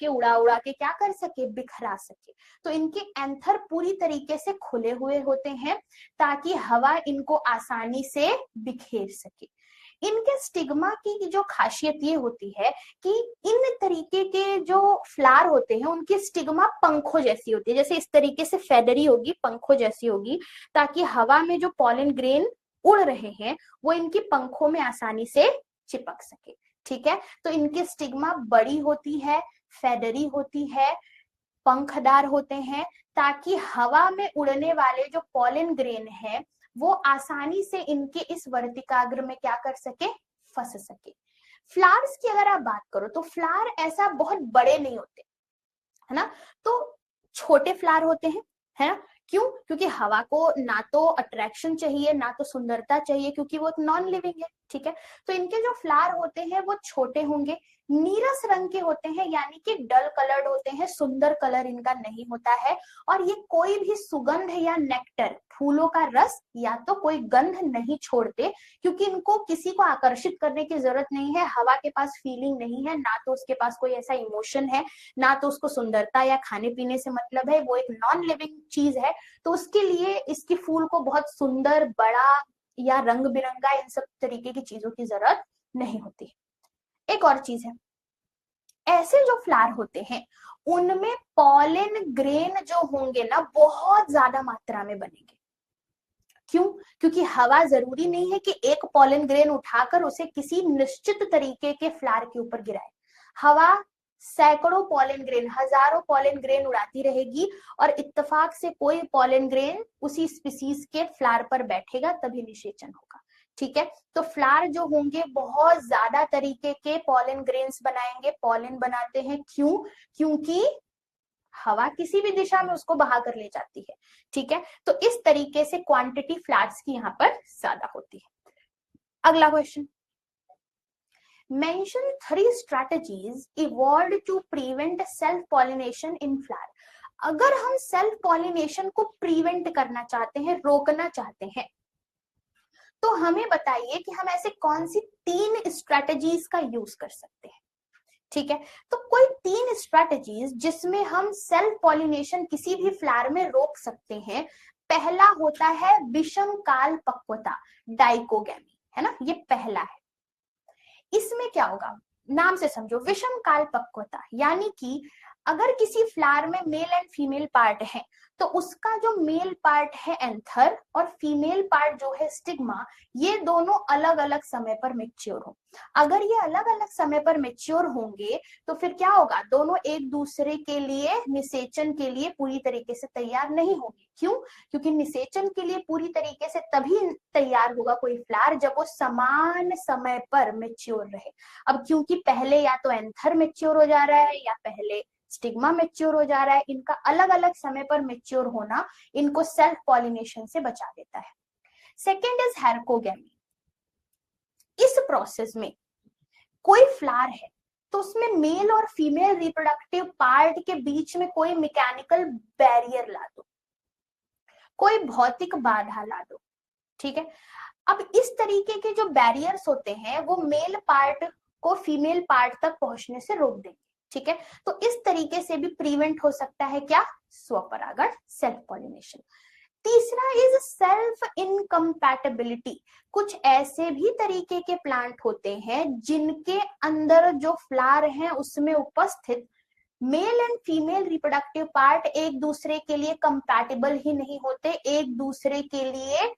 के क्या कर सके, बिखरा सके। तो इनके एंथर पूरी तरीके से खुले हुए होते हैं ताकि हवा इनको आसानी से बिखेर सके। इनके स्टिग्मा की जो खासियत ये होती है कि इन तरीके के जो फ्लावर होते हैं उनकी स्टिग्मा पंखों जैसी होती है, जैसे इस तरीके से फेदरी होगी, पंखों जैसी होगी, ताकि हवा में जो पॉलन ग्रेन उड़ रहे हैं वो इनकी पंखों में आसानी से चिपक सके। ठीक है, तो इनकी स्टिग्मा बड़ी होती है, फेदरी होती है, पंखदार होते हैं ताकि हवा में उड़ने वाले जो पॉलन ग्रेन है वो आसानी से इनके इस वर्तिकाग्र में क्या कर सके, फंस सके। फ्लावर्स की अगर आप बात करो तो फ्लावर ऐसा बहुत बड़े नहीं होते, है ना, तो छोटे फ्लावर होते हैं, है ना। क्यों, क्योंकि हवा को ना तो अट्रैक्शन चाहिए ना तो सुंदरता चाहिए, क्योंकि वो नॉन लिविंग है। ठीक है, तो इनके जो फ्लावर होते हैं वो छोटे होंगे, नीरस रंग के होते हैं यानी कि डल कलर्ड होते हैं, सुंदर कलर इनका नहीं होता है, और ये कोई भी सुगंध या नेक्टर, फूलों का रस या तो कोई गंध नहीं छोड़ते, क्योंकि इनको किसी को आकर्षित करने की जरूरत नहीं है। हवा के पास फीलिंग नहीं है, ना तो उसके पास कोई ऐसा इमोशन है, ना तो उसको सुंदरता या खाने पीने से मतलब है, वो एक नॉन लिविंग चीज है। तो उसके लिए इसकी फूल को बहुत सुंदर, बड़ा या रंग बिरंगा इन सब तरीके की चीजों की जरूरत नहीं होती। एक और चीज है, ऐसे जो फ्लावर होते हैं उनमें पॉलन ग्रेन जो होंगे ना बहुत ज्यादा मात्रा में बनेंगे। क्यों, क्योंकि हवा जरूरी नहीं है कि एक पॉलन ग्रेन उठाकर उसे किसी निश्चित तरीके के फ्लावर के ऊपर गिराए। हवा सैकड़ों पॉलन ग्रेन, हजारों पॉलन ग्रेन उड़ाती रहेगी और इत्तेफाक से कोई पॉलन ग्रेन उसी स्पीसीज के फ्लावर पर बैठेगा तभी निषेचन होगा। ठीक है। तो फ्लावर जो होंगे बहुत ज्यादा तरीके के पॉलन ग्रेन्स बनाएंगे, पॉलन बनाते हैं, क्यों? क्योंकि हवा किसी भी दिशा में उसको बहा कर ले जाती है, ठीक है। तो इस तरीके से क्वांटिटी फ्लावर्स की यहाँ पर ज्यादा होती है। अगला question, mention 3 strategies evolved to prevent self pollination in flower। अगर हम सेल्फ पॉलिनेशन को प्रिवेंट करना चाहते हैं, रोकना चाहते हैं, तो हमें बताइए कि हम ऐसे कौन सी 3 स्ट्रेटजीज का यूज कर सकते हैं, ठीक है। तो कोई 3 स्ट्रेटजीज जिसमें हम सेल्फ पॉलिनेशन किसी भी फ्लावर में रोक सकते हैं। पहला होता है विषम काल पक्वता, डाइकोगेमी, है ना, ये पहला है। इसमें क्या होगा, नाम से समझो, विषम काल पक्वता, यानी कि अगर किसी फ्लावर में मेल एंड फीमेल पार्ट है, तो उसका जो मेल पार्ट है एंथर और फीमेल पार्ट जो है स्टिग्मा, ये दोनों अलग अलग समय पर मैच्योर हो। अगर ये अलग अलग समय पर मैच्योर होंगे तो फिर क्या होगा, दोनों एक दूसरे के लिए निषेचन के लिए पूरी तरीके से तैयार नहीं होंगे। क्यों? क्योंकि निषेचन के लिए पूरी तरीके से तभी तैयार होगा कोई फ्लावर जब वो समान समय पर मैच्योर रहे। अब क्योंकि पहले या तो एंथर मैच्योर हो जा रहा है या पहले स्टिग्मा मैच्योर हो जा रहा है, इनका अलग अलग समय पर मैच्योर होना इनको सेल्फ पॉलिनेशन से बचा देता है। Second is herkogamy. इस प्रोसेस में कोई फ्लावर है तो उसमें मेल और फीमेल रिप्रोडक्टिव पार्ट के बीच में कोई मैकेनिकल बैरियर ला दो, कोई भौतिक बाधा ला दो, ठीक है। अब इस तरीके के जो बैरियर्स होते हैं वो मेल पार्ट को फीमेल पार्ट तक पहुंचने से रोक देंगे, ठीक है। तो इस तरीके से भी प्रिवेंट हो सकता है क्या, स्वपरागण, सेल्फ पॉलिनेशन। तीसरा इज सेल्फ इनकम्पैटिबिलिटी। कुछ ऐसे भी तरीके के प्लांट होते हैं जिनके अंदर जो फ्लावर है उसमें उपस्थित male and female reproductive part एक दूसरे के लिए कंपैटिबल ही नहीं होते, एक दूसरे के लिए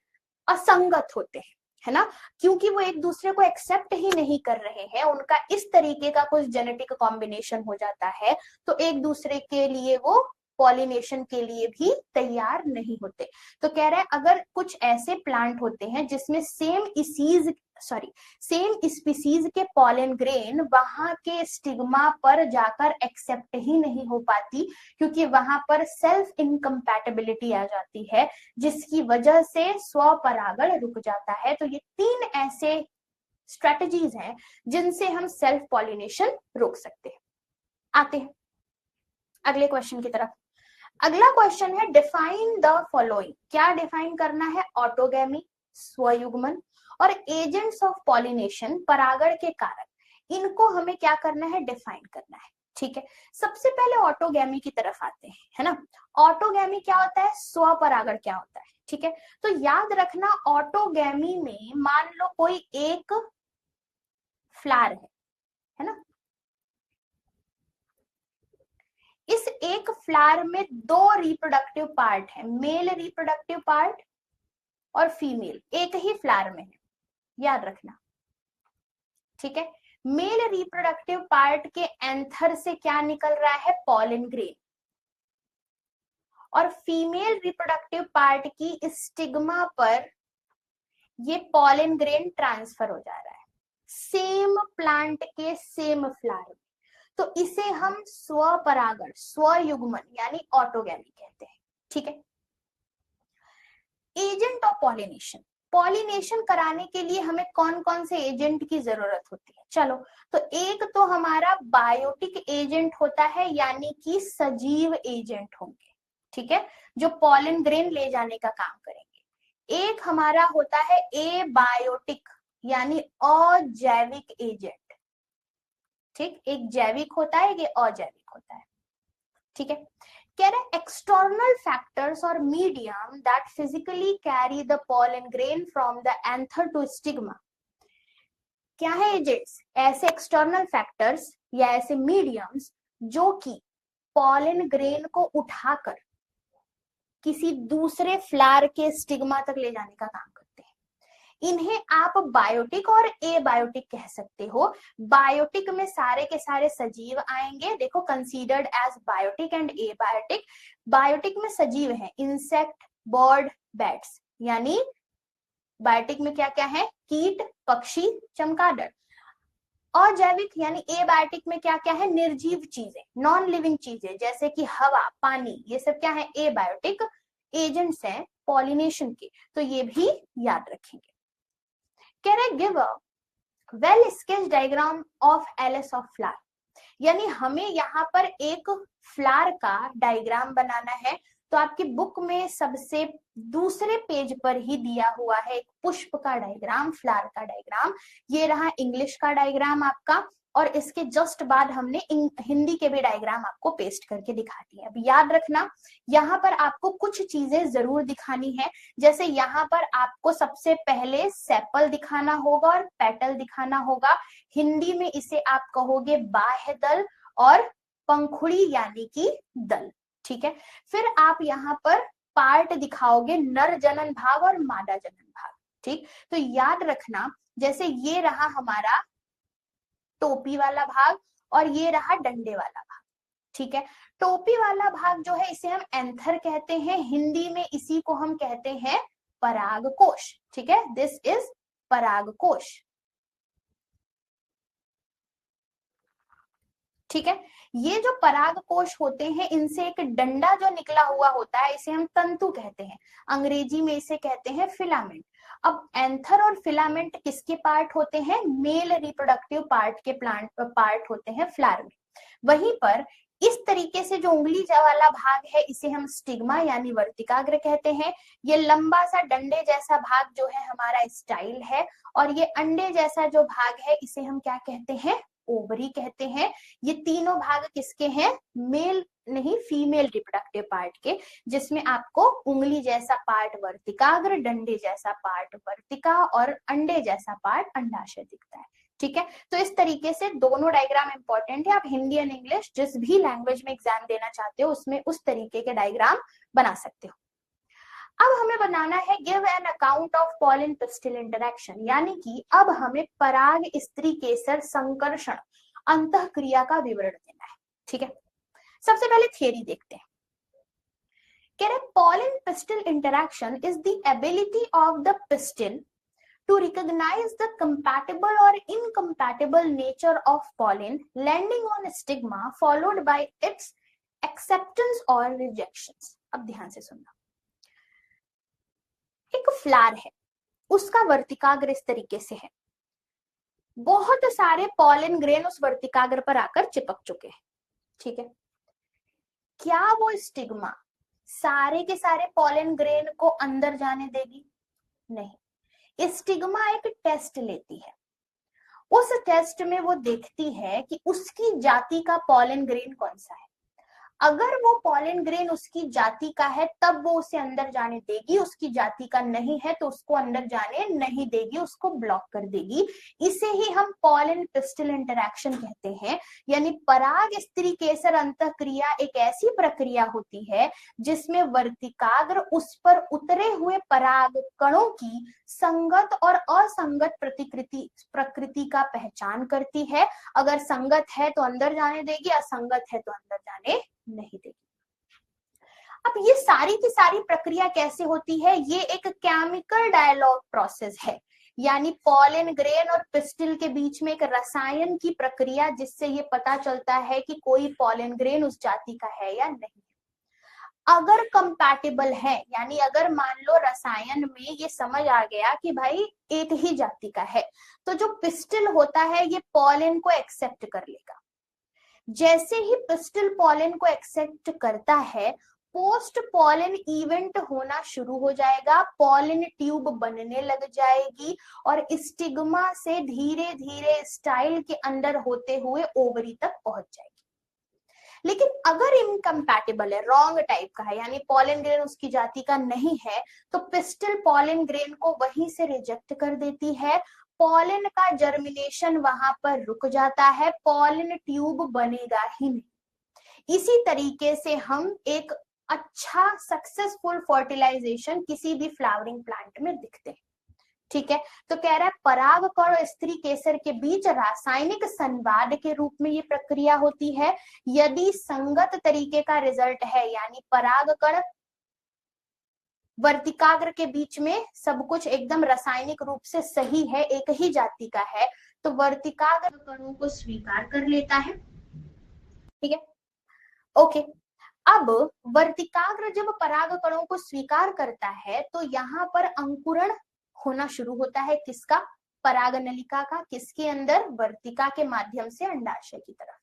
असंगत होते हैं, है ना, क्योंकि वो एक दूसरे को एक्सेप्ट ही नहीं कर रहे हैं, उनका इस तरीके का कुछ जेनेटिक कॉम्बिनेशन हो जाता है, तो एक दूसरे के लिए वो पॉलिनेशन के लिए भी तैयार नहीं होते। तो कह रहे हैं अगर कुछ ऐसे प्लांट होते हैं जिसमें सेम स्पीसीज के पॉलन ग्रेन वहां के स्टिग्मा पर जाकर एक्सेप्ट ही नहीं हो पाती, क्योंकि वहां पर सेल्फ इनकम्पैटिबिलिटी आ जाती है, जिसकी वजह से स्वपरागण रुक जाता है। तो ये 3 ऐसे स्ट्रेटजीज हैं जिनसे हम सेल्फ पॉलिनेशन रोक सकते हैं। आते हैं अगले क्वेश्चन की तरफ। अगला क्वेश्चन है डिफाइन द फॉलोइंग। क्या डिफाइन करना है, ऑटोगेमी, स्वयुग्मन और एजेंट्स ऑफ पॉलिनेशन, परागण के कारक, इनको हमें क्या करना है, डिफाइन करना है, ठीक है। सबसे पहले ऑटोगेमी की तरफ आते हैं, है ना। ऑटोगेमी क्या होता है, स्वपरागण क्या होता है, ठीक है। तो याद रखना ऑटोगेमी में मान लो कोई एक फ्लावर है ना, इस एक फ्लावर में 2 रिप्रोडक्टिव पार्ट है, मेल रिप्रोडक्टिव पार्ट और फीमेल, एक ही फ्लावर में है, याद रखना, ठीक है। मेल रिप्रोडक्टिव पार्ट के एंथर से क्या निकल रहा है, पॉलन ग्रेन, और फीमेल रिप्रोडक्टिव पार्ट की स्टिग्मा पर ये पॉलन ग्रेन ट्रांसफर हो जा रहा है सेम प्लांट के सेम फ्लावर में। तो इसे हम स्वपरागण, स्वयुग्मन यानी ऑटोगेमी कहते हैं, ठीक है। एजेंट ऑफ पॉलिनेशन, पॉलिनेशन कराने के लिए हमें कौन कौन से एजेंट की जरूरत होती है, चलो। तो एक तो हमारा बायोटिक एजेंट होता है, यानी कि सजीव एजेंट होंगे, ठीक है, जो पॉलन ग्रेन ले जाने का काम करेंगे। एक हमारा होता है एबायोटिक यानी अजैविक एजेंट, ठीक, एक जैविक होता है, ये अजैविक होता है, ठीक है। कह रहे एक्सटर्नल फैक्टर्स और medium that physically carry the pollen grain from the anther to stigma. क्या है एजेंट्स, ऐसे एक्सटर्नल फैक्टर्स या ऐसे मीडियम्स जो कि पॉलन ग्रेन को उठाकर किसी दूसरे फ्लावर के स्टिग्मा तक ले जाने का काम करते हैं। इन्हें आप बायोटिक और एबायोटिक कह सकते हो। बायोटिक में सारे के सारे सजीव आएंगे, देखो considered as biotic and abiotic. Biotic में सजीव है इंसेक्ट, बर्ड, बैट्स, यानी बायोटिक में क्या क्या है? कीट, पक्षी, चमगादड़। अजैविक यानी एबायोटिक में क्या क्या है? निर्जीव चीजें, नॉन लिविंग चीजें, जैसे कि हवा, पानी, ये सब क्या है? एबायोटिक एजेंट्स हैं पॉलिनेशन के, तो ये भी याद रखेंगे। कह रहे give a well sketch diagram of LS of flower, यानी हमें यहाँ पर एक फ्लावर का डायग्राम बनाना है। तो आपकी बुक में सबसे दूसरे पेज पर ही दिया हुआ है एक पुष्प का डायग्राम, फ्लावर का डायग्राम। ये रहा इंग्लिश का डायग्राम आपका, और इसके जस्ट बाद हमने हिंदी के भी डायग्राम आपको पेस्ट करके दिखा दिए। अब याद रखना, यहाँ पर आपको कुछ चीजें जरूर दिखानी है। जैसे यहाँ पर आपको सबसे पहले सेपल दिखाना होगा और पेटल दिखाना होगा। हिंदी में इसे आप कहोगे बाह्य दल और पंखुड़ी यानी कि दल, ठीक है। फिर आप यहाँ पर पार्ट दिखाओगे, नर जनन भाग और मादा जनन भाग, ठीक। तो याद रखना, जैसे ये रहा हमारा टोपी वाला भाग और ये रहा डंडे वाला भाग, ठीक है। टोपी वाला भाग जो है इसे हम एंथर कहते हैं, हिंदी में इसी को हम कहते हैं परागकोश, ठीक है। दिस इज परागकोश, ठीक है। ये जो परागकोश होते हैं, इनसे एक डंडा जो निकला हुआ होता है इसे हम तंतु कहते हैं, अंग्रेजी में इसे कहते हैं फिलामेंट। अब एंथर और फिलामेंट किसके पार्ट होते हैं? मेल रिप्रोडक्टिव पार्ट के प्लांट पार्ट होते हैं फ्लावर में। वहीं पर इस तरीके से जो उंगली वाला भाग है इसे हम स्टिग्मा यानी वर्तिकाग्र कहते हैं। ये लंबा सा डंडे जैसा भाग जो है हमारा स्टाइल है, और ये अंडे जैसा जो भाग है इसे हम क्या कहते हैं? ओवरी कहते हैं। ये तीनों भाग किसके हैं? मेल नहीं, फीमेल रिप्रोडक्टिव पार्ट के, जिसमें आपको उंगली जैसा पार्ट वर्तिकाग्र, डंडे जैसा पार्ट वर्तिका और अंडे जैसा पार्ट अंडाशय दिखता है, ठीक है। तो इस तरीके से दोनों डायग्राम इंपॉर्टेंट है। आप हिंदी एंड इंग्लिश जिस भी लैंग्वेज में एग्जाम देना चाहते हो उसमें उस तरीके के डायग्राम बना सकते हो। अब हमें बनाना है give an account of pollen pistil interaction, यानी कि अब हमें पराग स्त्री केसर संकर्षण अंतःक्रिया का विवरण देना है, ठीक है। सबसे पहले थियरी देखते हैं। कह रहे pollen pistil interaction is the ability of the pistil to recognize the compatible or incompatible nature of pollen landing on stigma followed by its acceptance or rejections। अब ध्यान से सुनना, एक फ्लावर है, उसका वर्तिकाग्र इस तरीके से है, बहुत सारे पॉलन ग्रेन उस वर्तिकाग्र पर आकर चिपक चुके हैं, ठीक है। क्या वो स्टिग्मा सारे के सारे पॉलन ग्रेन को अंदर जाने देगी? नहीं। स्टिग्मा एक टेस्ट लेती है, उस टेस्ट में वो देखती है कि उसकी जाति का पॉलन ग्रेन कौन सा है। अगर वो पॉलन ग्रेन उसकी जाति का है तब वो उसे अंदर जाने देगी, उसकी जाति का नहीं है तो उसको अंदर जाने नहीं देगी, उसको ब्लॉक कर देगी। इसे ही हम पॉलन पिस्टिल इंटरेक्शन कहते हैं। यानी पराग स्त्री केसर अंतःक्रिया एक ऐसी प्रक्रिया होती है जिसमें वर्तिकाग्र उस पर उतरे हुए पराग कणों की संगत और असंगत प्रकृति का पहचान करती है। अगर संगत है तो अंदर जाने देगी, असंगत है तो अंदर जाने नहीं देगी। अब ये सारी की सारी प्रक्रिया कैसे होती है? ये एक केमिकल डायलॉग प्रोसेस है, यानी पॉलन ग्रेन और पिस्टिल के बीच में एक रसायन की प्रक्रिया, जिससे ये पता चलता है कि कोई पॉलन ग्रेन उस जाति का है या नहीं। अगर कंपैटिबल है, यानी अगर मान लो रसायन में ये समझ आ गया कि भाई एक ही जाति का है, तो जो पिस्टिल होता है ये पॉलन को एक्सेप्ट कर लेगा। जैसे ही पिस्टिल पॉलन को एक्सेप्ट करता है, पोस्ट पॉलन इवेंट होना शुरू हो जाएगा, पॉलन ट्यूब बनने लग जाएगी और स्टिग्मा से धीरे धीरे स्टाइल के अंदर होते हुए ओवरी तक पहुंच जाएगी। लेकिन अगर इनकम्पैटिबल है, रॉन्ग टाइप का है, यानी पॉलन ग्रेन उसकी जाति का नहीं है, तो पिस्टिल पॉलन ग्रेन को वहीं से रिजेक्ट कर देती है, पॉलन का जर्मिनेशन वहां पर रुक जाता है, पॉलन ट्यूब बनेगा ही नहीं। इसी तरीके से हम एक अच्छा सक्सेसफुल फर्टिलाइजेशन किसी भी फ्लावरिंग प्लांट में दिखते हैं, ठीक है। तो कह रहा है परागकण और स्त्री केसर के बीच रासायनिक संवाद के रूप में ये प्रक्रिया होती है। यदि संगत तरीके का रिजल्ट है, यानी परागकण वर्तिकाग्र के बीच में सब कुछ एकदम रासायनिक रूप से सही है, एक ही जाति का है, तो वर्तिकाग्र कणों को स्वीकार कर लेता है। ठीक है, ओके। अब वर्तिकाग्र जब पराग कणों को स्वीकार करता है तो यहाँ पर अंकुरण होना शुरू होता है, किसका? पराग नलिका का। किसके अंदर? वर्तिका के माध्यम से अंडाशय की तरफ।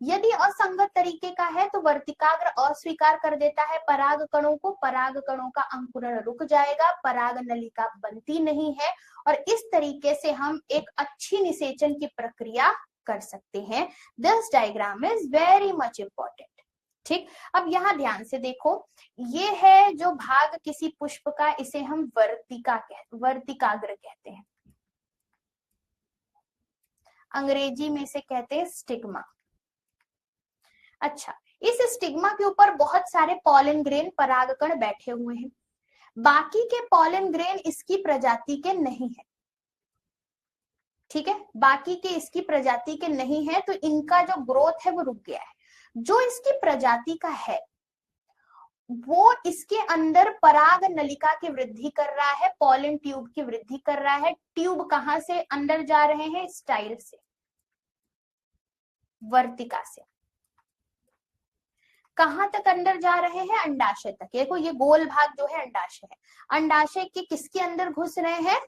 यदि असंगत तरीके का है तो वर्तिकाग्र अस्वीकार कर देता है पराग कणों को, पराग कणों का अंकुरण रुक जाएगा, पराग नलिका बनती नहीं है, और इस तरीके से हम एक अच्छी निषेचन की प्रक्रिया कर सकते हैं। This diagram is very much important. ठीक, अब यहाँ ध्यान से देखो, ये है जो भाग किसी पुष्प का, इसे हम वर्तिकाग्र कहते हैं, अंग्रेजी में से कहते हैं स्टिग्मा। अच्छा, इस स्टिग्मा के ऊपर बहुत सारे पॉलन ग्रेन परागकण बैठे हुए हैं, बाकी के पॉलन ग्रेन इसकी प्रजाति के नहीं है। ठीक है, बाकी के इसकी प्रजाति के नहीं है, तो इनका जो ग्रोथ है वो रुक गया है। जो इसकी प्रजाति का है वो इसके अंदर पराग नलिका की वृद्धि कर रहा है, पॉलन ट्यूब की वृद्धि कर रहा है। ट्यूब कहां से अंदर जा रहे हैं? स्टाइल से, वर्तिका से। कहां तक अंदर जा रहे हैं? अंडाशय तक। देखो ये गोल भाग जो है अंडाशय है, अंडाशय के किसके अंदर घुस रहे हैं?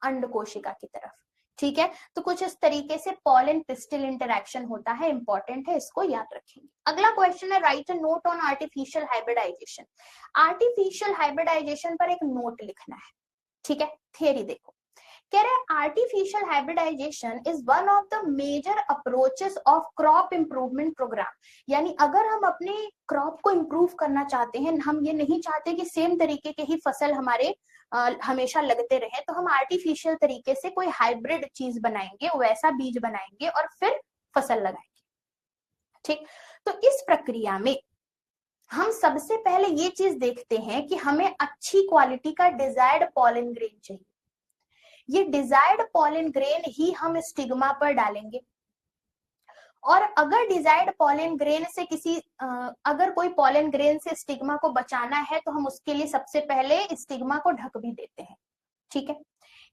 अंडकोशिका की तरफ। ठीक है, तो कुछ इस तरीके से पॉलन पिस्टिल इंटरेक्शन होता है, इंपॉर्टेंट है, इसको याद रखेंगे। अगला क्वेश्चन है, write a note on artificial hybridization. Artificial hybridization पर एक नोट लिखना है। ठीक है, थियरी देखो, कह रहे हैं artificial hybridization is one of the major approaches of crop improvement programme. यानी अगर हम अपने क्रॉप को इंप्रूव करना चाहते हैं, हम ये नहीं चाहते कि सेम तरीके के ही फसल हमारे हमेशा लगते रहे, तो हम आर्टिफिशियल तरीके से कोई हाइब्रिड चीज बनाएंगे, वैसा बीज बनाएंगे और फिर फसल लगाएंगे। ठीक, तो इस प्रक्रिया में हम सबसे पहले ये चीज देखते हैं कि हमें अच्छी क्वालिटी का डिजायर्ड पॉलन ग्रेन चाहिए। ये डिजायर्ड पॉलन ग्रेन ही हम स्टिग्मा पर डालेंगे, और अगर डिजायर्ड पॉलन ग्रेन से अगर कोई पॉलन ग्रेन से स्टिग्मा को बचाना है तो हम उसके लिए सबसे पहले स्टिग्मा को ढक भी देते हैं। ठीक है,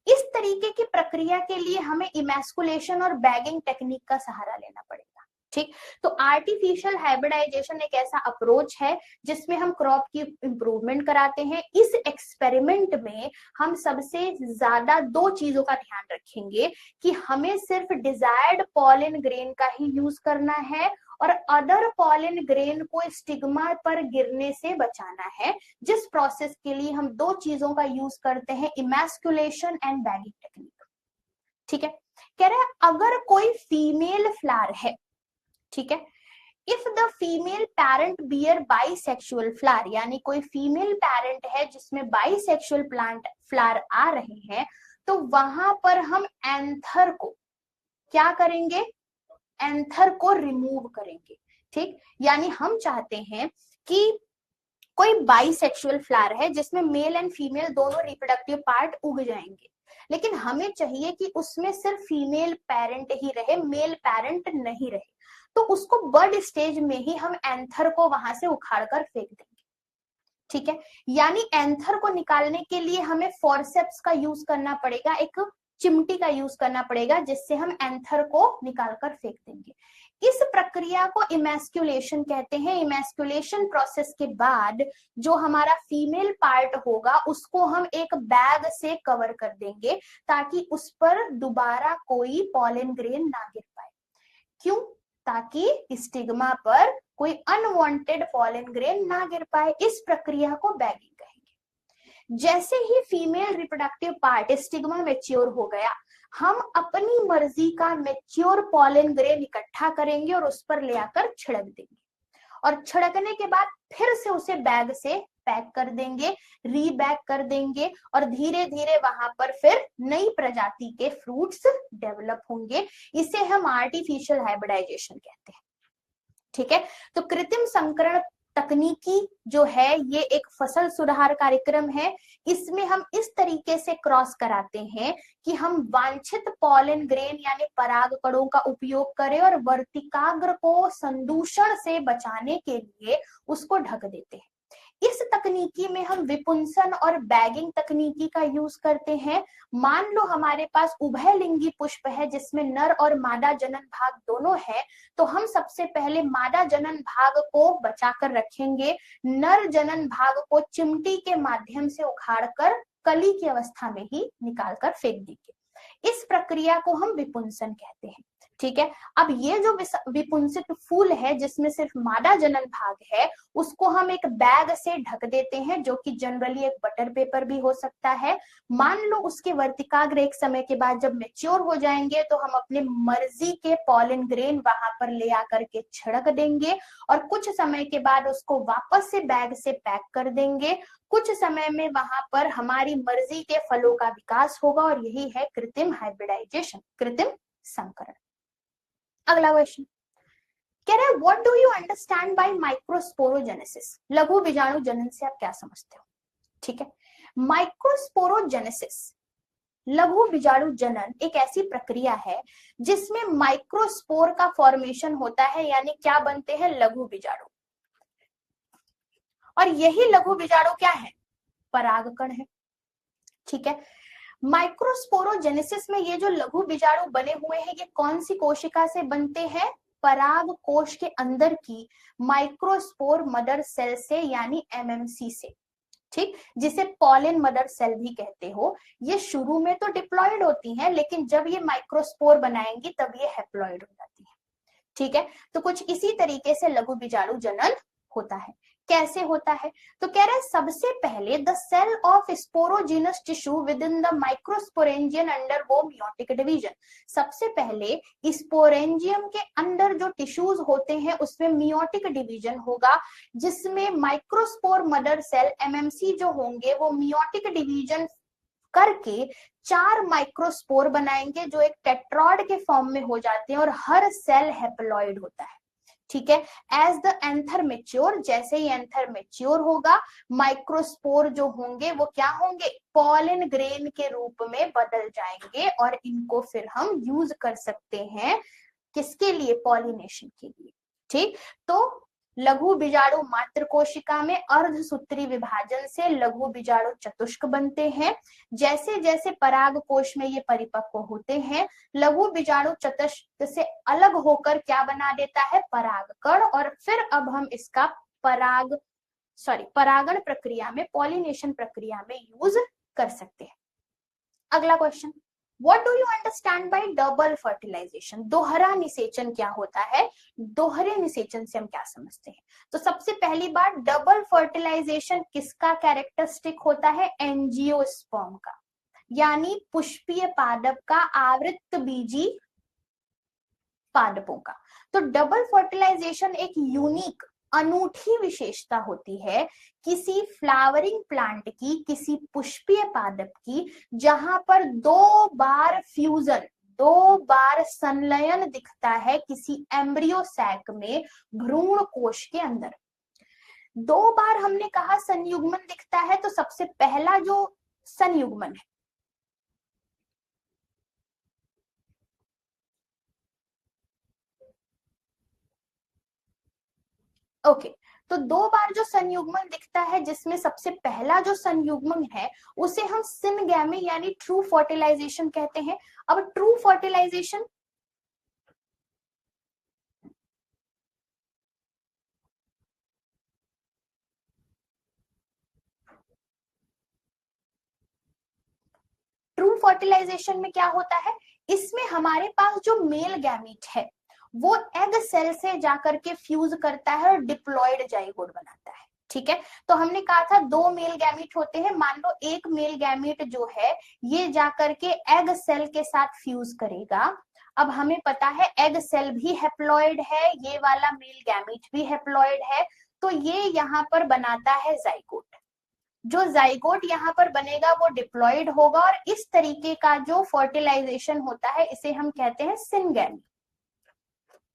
इस तरीके की प्रक्रिया के लिए हमें इमैस्कुलेशन और बैगिंग टेक्निक का सहारा लेना पड़ेगा। ठीक, तो आर्टिफिशियल हाइब्रिडाइजेशन एक ऐसा अप्रोच है जिसमें हम क्रॉप की इंप्रूवमेंट कराते हैं। इस एक्सपेरिमेंट में हम सबसे ज्यादा दो चीजों का ध्यान रखेंगे कि हमें सिर्फ डिजायर्ड पॉलन ग्रेन का ही यूज करना है और अदर पॉलन ग्रेन को स्टिग्मा पर गिरने से बचाना है, जिस प्रोसेस के लिए हम दो चीजों का यूज करते हैं, इमैस्कुलेशन एंड बैगिंग टेक्निक। ठीक है, कह रहे हैं अगर कोई फीमेल फ्लावर है, ठीक है, if the female parent bear bisexual flower, यानी कोई फीमेल पेरेंट है जिसमें बाइसेक्सुअल फ्लावर आ रहे हैं, तो वहां पर हम एंथर को क्या करेंगे? एंथर को रिमूव करेंगे। ठीक, यानी हम चाहते हैं कि कोई बाइसेक्सुअल फ्लावर है जिसमें मेल एंड फीमेल दोनों रिप्रोडक्टिव पार्ट उग जाएंगे, लेकिन हमें चाहिए कि उसमें सिर्फ फीमेल पेरेंट ही रहे, मेल पेरेंट नहीं रहे, तो उसको बर्ड स्टेज में ही हम एंथर को वहां से उखाड़ कर फेंक देंगे। ठीक है, यानी एंथर को निकालने के लिए हमें फोर्सेप्स का यूज करना पड़ेगा, एक चिमटी का यूज करना पड़ेगा, जिससे हम एंथर को निकाल कर फेंक देंगे। इस प्रक्रिया को इमैस्कुलेशन कहते हैं। इमैस्कुलेशन प्रोसेस के बाद जो हमारा फीमेल पार्ट होगा उसको हम एक बैग से कवर कर देंगे ताकि उस पर दोबारा कोई पॉलन ग्रेन ना गिर पाए। क्यों? ताकि स्टिग्मा पर कोई अनवांटेड पॉलन ग्रेन ना गिर पाए। इस प्रक्रिया को बैगिंग कहेंगे। जैसे ही female reproductive part stigma mature हो गया, हम अपनी मर्जी का मैच्योर पॉलन ग्रेन इकट्ठा करेंगे और उस पर ले आकर छिड़क देंगे, और छिड़कने के बाद फिर से उसे बैग से पैक कर देंगे, रीबैग कर देंगे, और धीरे धीरे वहां पर फिर नई प्रजाति के फ्रूट्स डेवलप होंगे। इसे हम आर्टिफिशियल हाइब्रिडाइजेशन कहते हैं। ठीक है, तो कृत्रिम संकरण तकनीकी जो है ये एक फसल सुधार कार्यक्रम है। इसमें हम इस तरीके से क्रॉस कराते हैं कि हम वांछित पॉलन ग्रेन यानी परागकणों का उपयोग करें और वर्तिकाग्र को संदूषण से बचाने के लिए उसको ढक देते हैं। इस तकनीकी में हम विपुंसन और बैगिंग तकनीकी का यूज करते हैं। मान लो हमारे पास उभयलिंगी पुष्प है जिसमें नर और मादा जनन भाग दोनों है, तो हम सबसे पहले मादा जनन भाग को बचाकर रखेंगे, नर जनन भाग को चिमटी के माध्यम से उखाड़कर कली की अवस्था में ही निकालकर फेंक देंगे। इस प्रक्रिया को हम विपुंसन कहते हैं। ठीक है, अब ये जो विपुंसित फूल है जिसमें सिर्फ मादा जनन भाग है, उसको हम एक बैग से ढक देते हैं, जो कि जनरली एक बटर पेपर भी हो सकता है। मान लो उसके वर्तिकाग्र एक समय के बाद जब मेच्योर हो जाएंगे तो हम अपने मर्जी के पॉलन ग्रेन वहां पर ले आकर के छिड़क देंगे और कुछ समय के बाद उसको वापस से बैग से पैक कर देंगे। कुछ समय में वहां पर हमारी मर्जी के फलों का विकास होगा और यही है कृत्रिम हाइब्रिडाइजेशन, कृत्रिम संकरण। अगला क्वेश्चन कह रहा है what do you understand by microsporogenesis? लघु बीजाणु जनन से आप क्या समझते हो? ठीक है, माइक्रोस्पोरोजेनेसिस, लघु बीजाणु जनन एक ऐसी प्रक्रिया है जिसमें माइक्रोस्पोर का फॉर्मेशन होता है, यानी क्या बनते हैं? लघु बीजाणु। और यही लघु बीजाणु क्या है? परागकण है। ठीक है, माइक्रोस्पोरोजेनेसिस में ये जो लघु बीजाणु बने हुए हैं ये कौन सी कोशिका से बनते हैं? पराग कोश के अंदर की माइक्रोस्पोर मदर सेल से, यानी एमएमसी से। ठीक, जिसे पॉलन मदर सेल भी कहते हो। ये शुरू में तो डिप्लॉयड होती हैं, लेकिन जब ये माइक्रोस्पोर बनाएंगी तब ये हैप्लॉयड हो जाती है। ठीक है, तो कुछ इसी तरीके से लघु बीजाणु जनन होता है। कैसे होता है? तो कह रहे हैं सबसे पहले the cell of sporogenous tissue within the microsporangium undergo meiotic division. सबसे पहले स्पोरेंजियम के अंदर जो टिश्यूज होते हैं उसमें मियोटिक डिवीजन होगा, जिसमें माइक्रोस्पोर मदर सेल एमएमसी जो होंगे वो मियोटिक डिवीजन करके 4 माइक्रोस्पोर बनाएंगे जो एक टेट्रॉड के फॉर्म में हो जाते हैं और हर सेल हैप्लॉइड होता है। ठीक है, एज द एंथर मेच्योर, जैसे ही एंथर मेच्योर होगा माइक्रोस्पोर जो होंगे वो क्या होंगे? पॉलन ग्रेन के रूप में बदल जाएंगे और इनको फिर हम यूज कर सकते हैं किसके लिए? पॉलिनेशन के लिए। ठीक, तो लघु बीजाणु मात्र कोशिका में अर्धसूत्री विभाजन से लघु बीजाणु चतुष्क बनते हैं। जैसे जैसे पराग कोश में ये परिपक्व होते हैं, लघु बीजाणु चतुष्क से अलग होकर क्या बना देता है? परागकण। और फिर अब हम इसका परागण प्रक्रिया में, पॉलिनेशन प्रक्रिया में यूज कर सकते हैं। अगला question, What do you understand by double fertilization? दोहरा निषेचन क्या होता है? दोहरे निषेचन से हम क्या समझते हैं? तो सबसे पहली बात, डबल फर्टिलाइजेशन किसका कैरेक्टरिस्टिक होता है? एंजियोस्पर्म का, यानी पुष्पीय पादप का, आवृत्त बीजी पादपों का। तो डबल फर्टिलाइजेशन एक यूनिक, अनूठी विशेषता होती है किसी फ्लावरिंग प्लांट की, किसी पुष्पीय पादप की, जहां पर 2 बार फ्यूजन, 2 बार संलयन दिखता है किसी एम्ब्रियो सैक में, भ्रूण कोश के अंदर। 2 बार हमने कहा संयुग्मन दिखता है, तो सबसे पहला जो संयुग्मन है ओके, तो 2 बार जो संयुग्मन दिखता है जिसमें सबसे पहला जो संयुग्मन है उसे हम सिनगैमी यानी ट्रू फर्टिलाइजेशन कहते हैं। अब ट्रू फर्टिलाइजेशन में क्या होता है? इसमें हमारे पास जो मेल गैमीट है वो एग सेल से जाकर के फ्यूज करता है और डिप्लॉयड जाइगोट बनाता है। ठीक है, तो हमने कहा था 2 मेल गैमीट होते हैं। मान लो एक मेल गैमीट जो है ये जाकर के एग सेल के साथ फ्यूज करेगा। अब हमें पता है एग सेल भी हैप्लॉयड है, ये वाला मेल गैमीट भी हैप्लॉयड है, तो ये यहाँ पर बनाता है जाइगोट। जो जाइगोट यहाँ पर बनेगा वो डिप्लॉयड होगा और इस तरीके का जो फर्टिलाइजेशन होता है इसे हम कहते हैं सिनगैमी।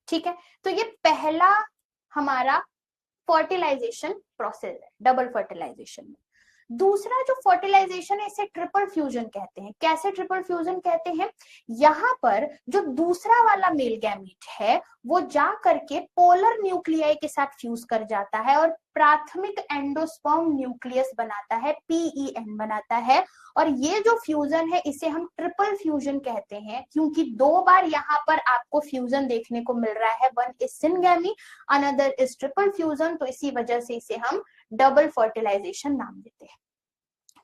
ठीक है, तो ये पहला हमारा फर्टिलाइजेशन प्रोसेस है डबल फर्टिलाइजेशन में। दूसरा जो फर्टिलाइजेशन है इसे ट्रिपल फ्यूजन कहते हैं। कैसे ट्रिपल फ्यूजन कहते हैं? यहाँ पर जो दूसरा वाला मेल गैमीट है वो जा करके पोलर न्यूक्लियाई के साथ फ्यूज कर जाता है और प्राथमिक एंडोस्पर्म न्यूक्लियस बनाता है, PEN बनाता है। और ये जो फ्यूजन है इसे हम ट्रिपल फ्यूजन कहते हैं, क्योंकि 2 बार यहाँ पर आपको फ्यूजन देखने को मिल रहा है, one is syngamy, another is triple fusion, तो इसी वजह से इसे हम डबल फर्टिलाइजेशन नाम देते हैं।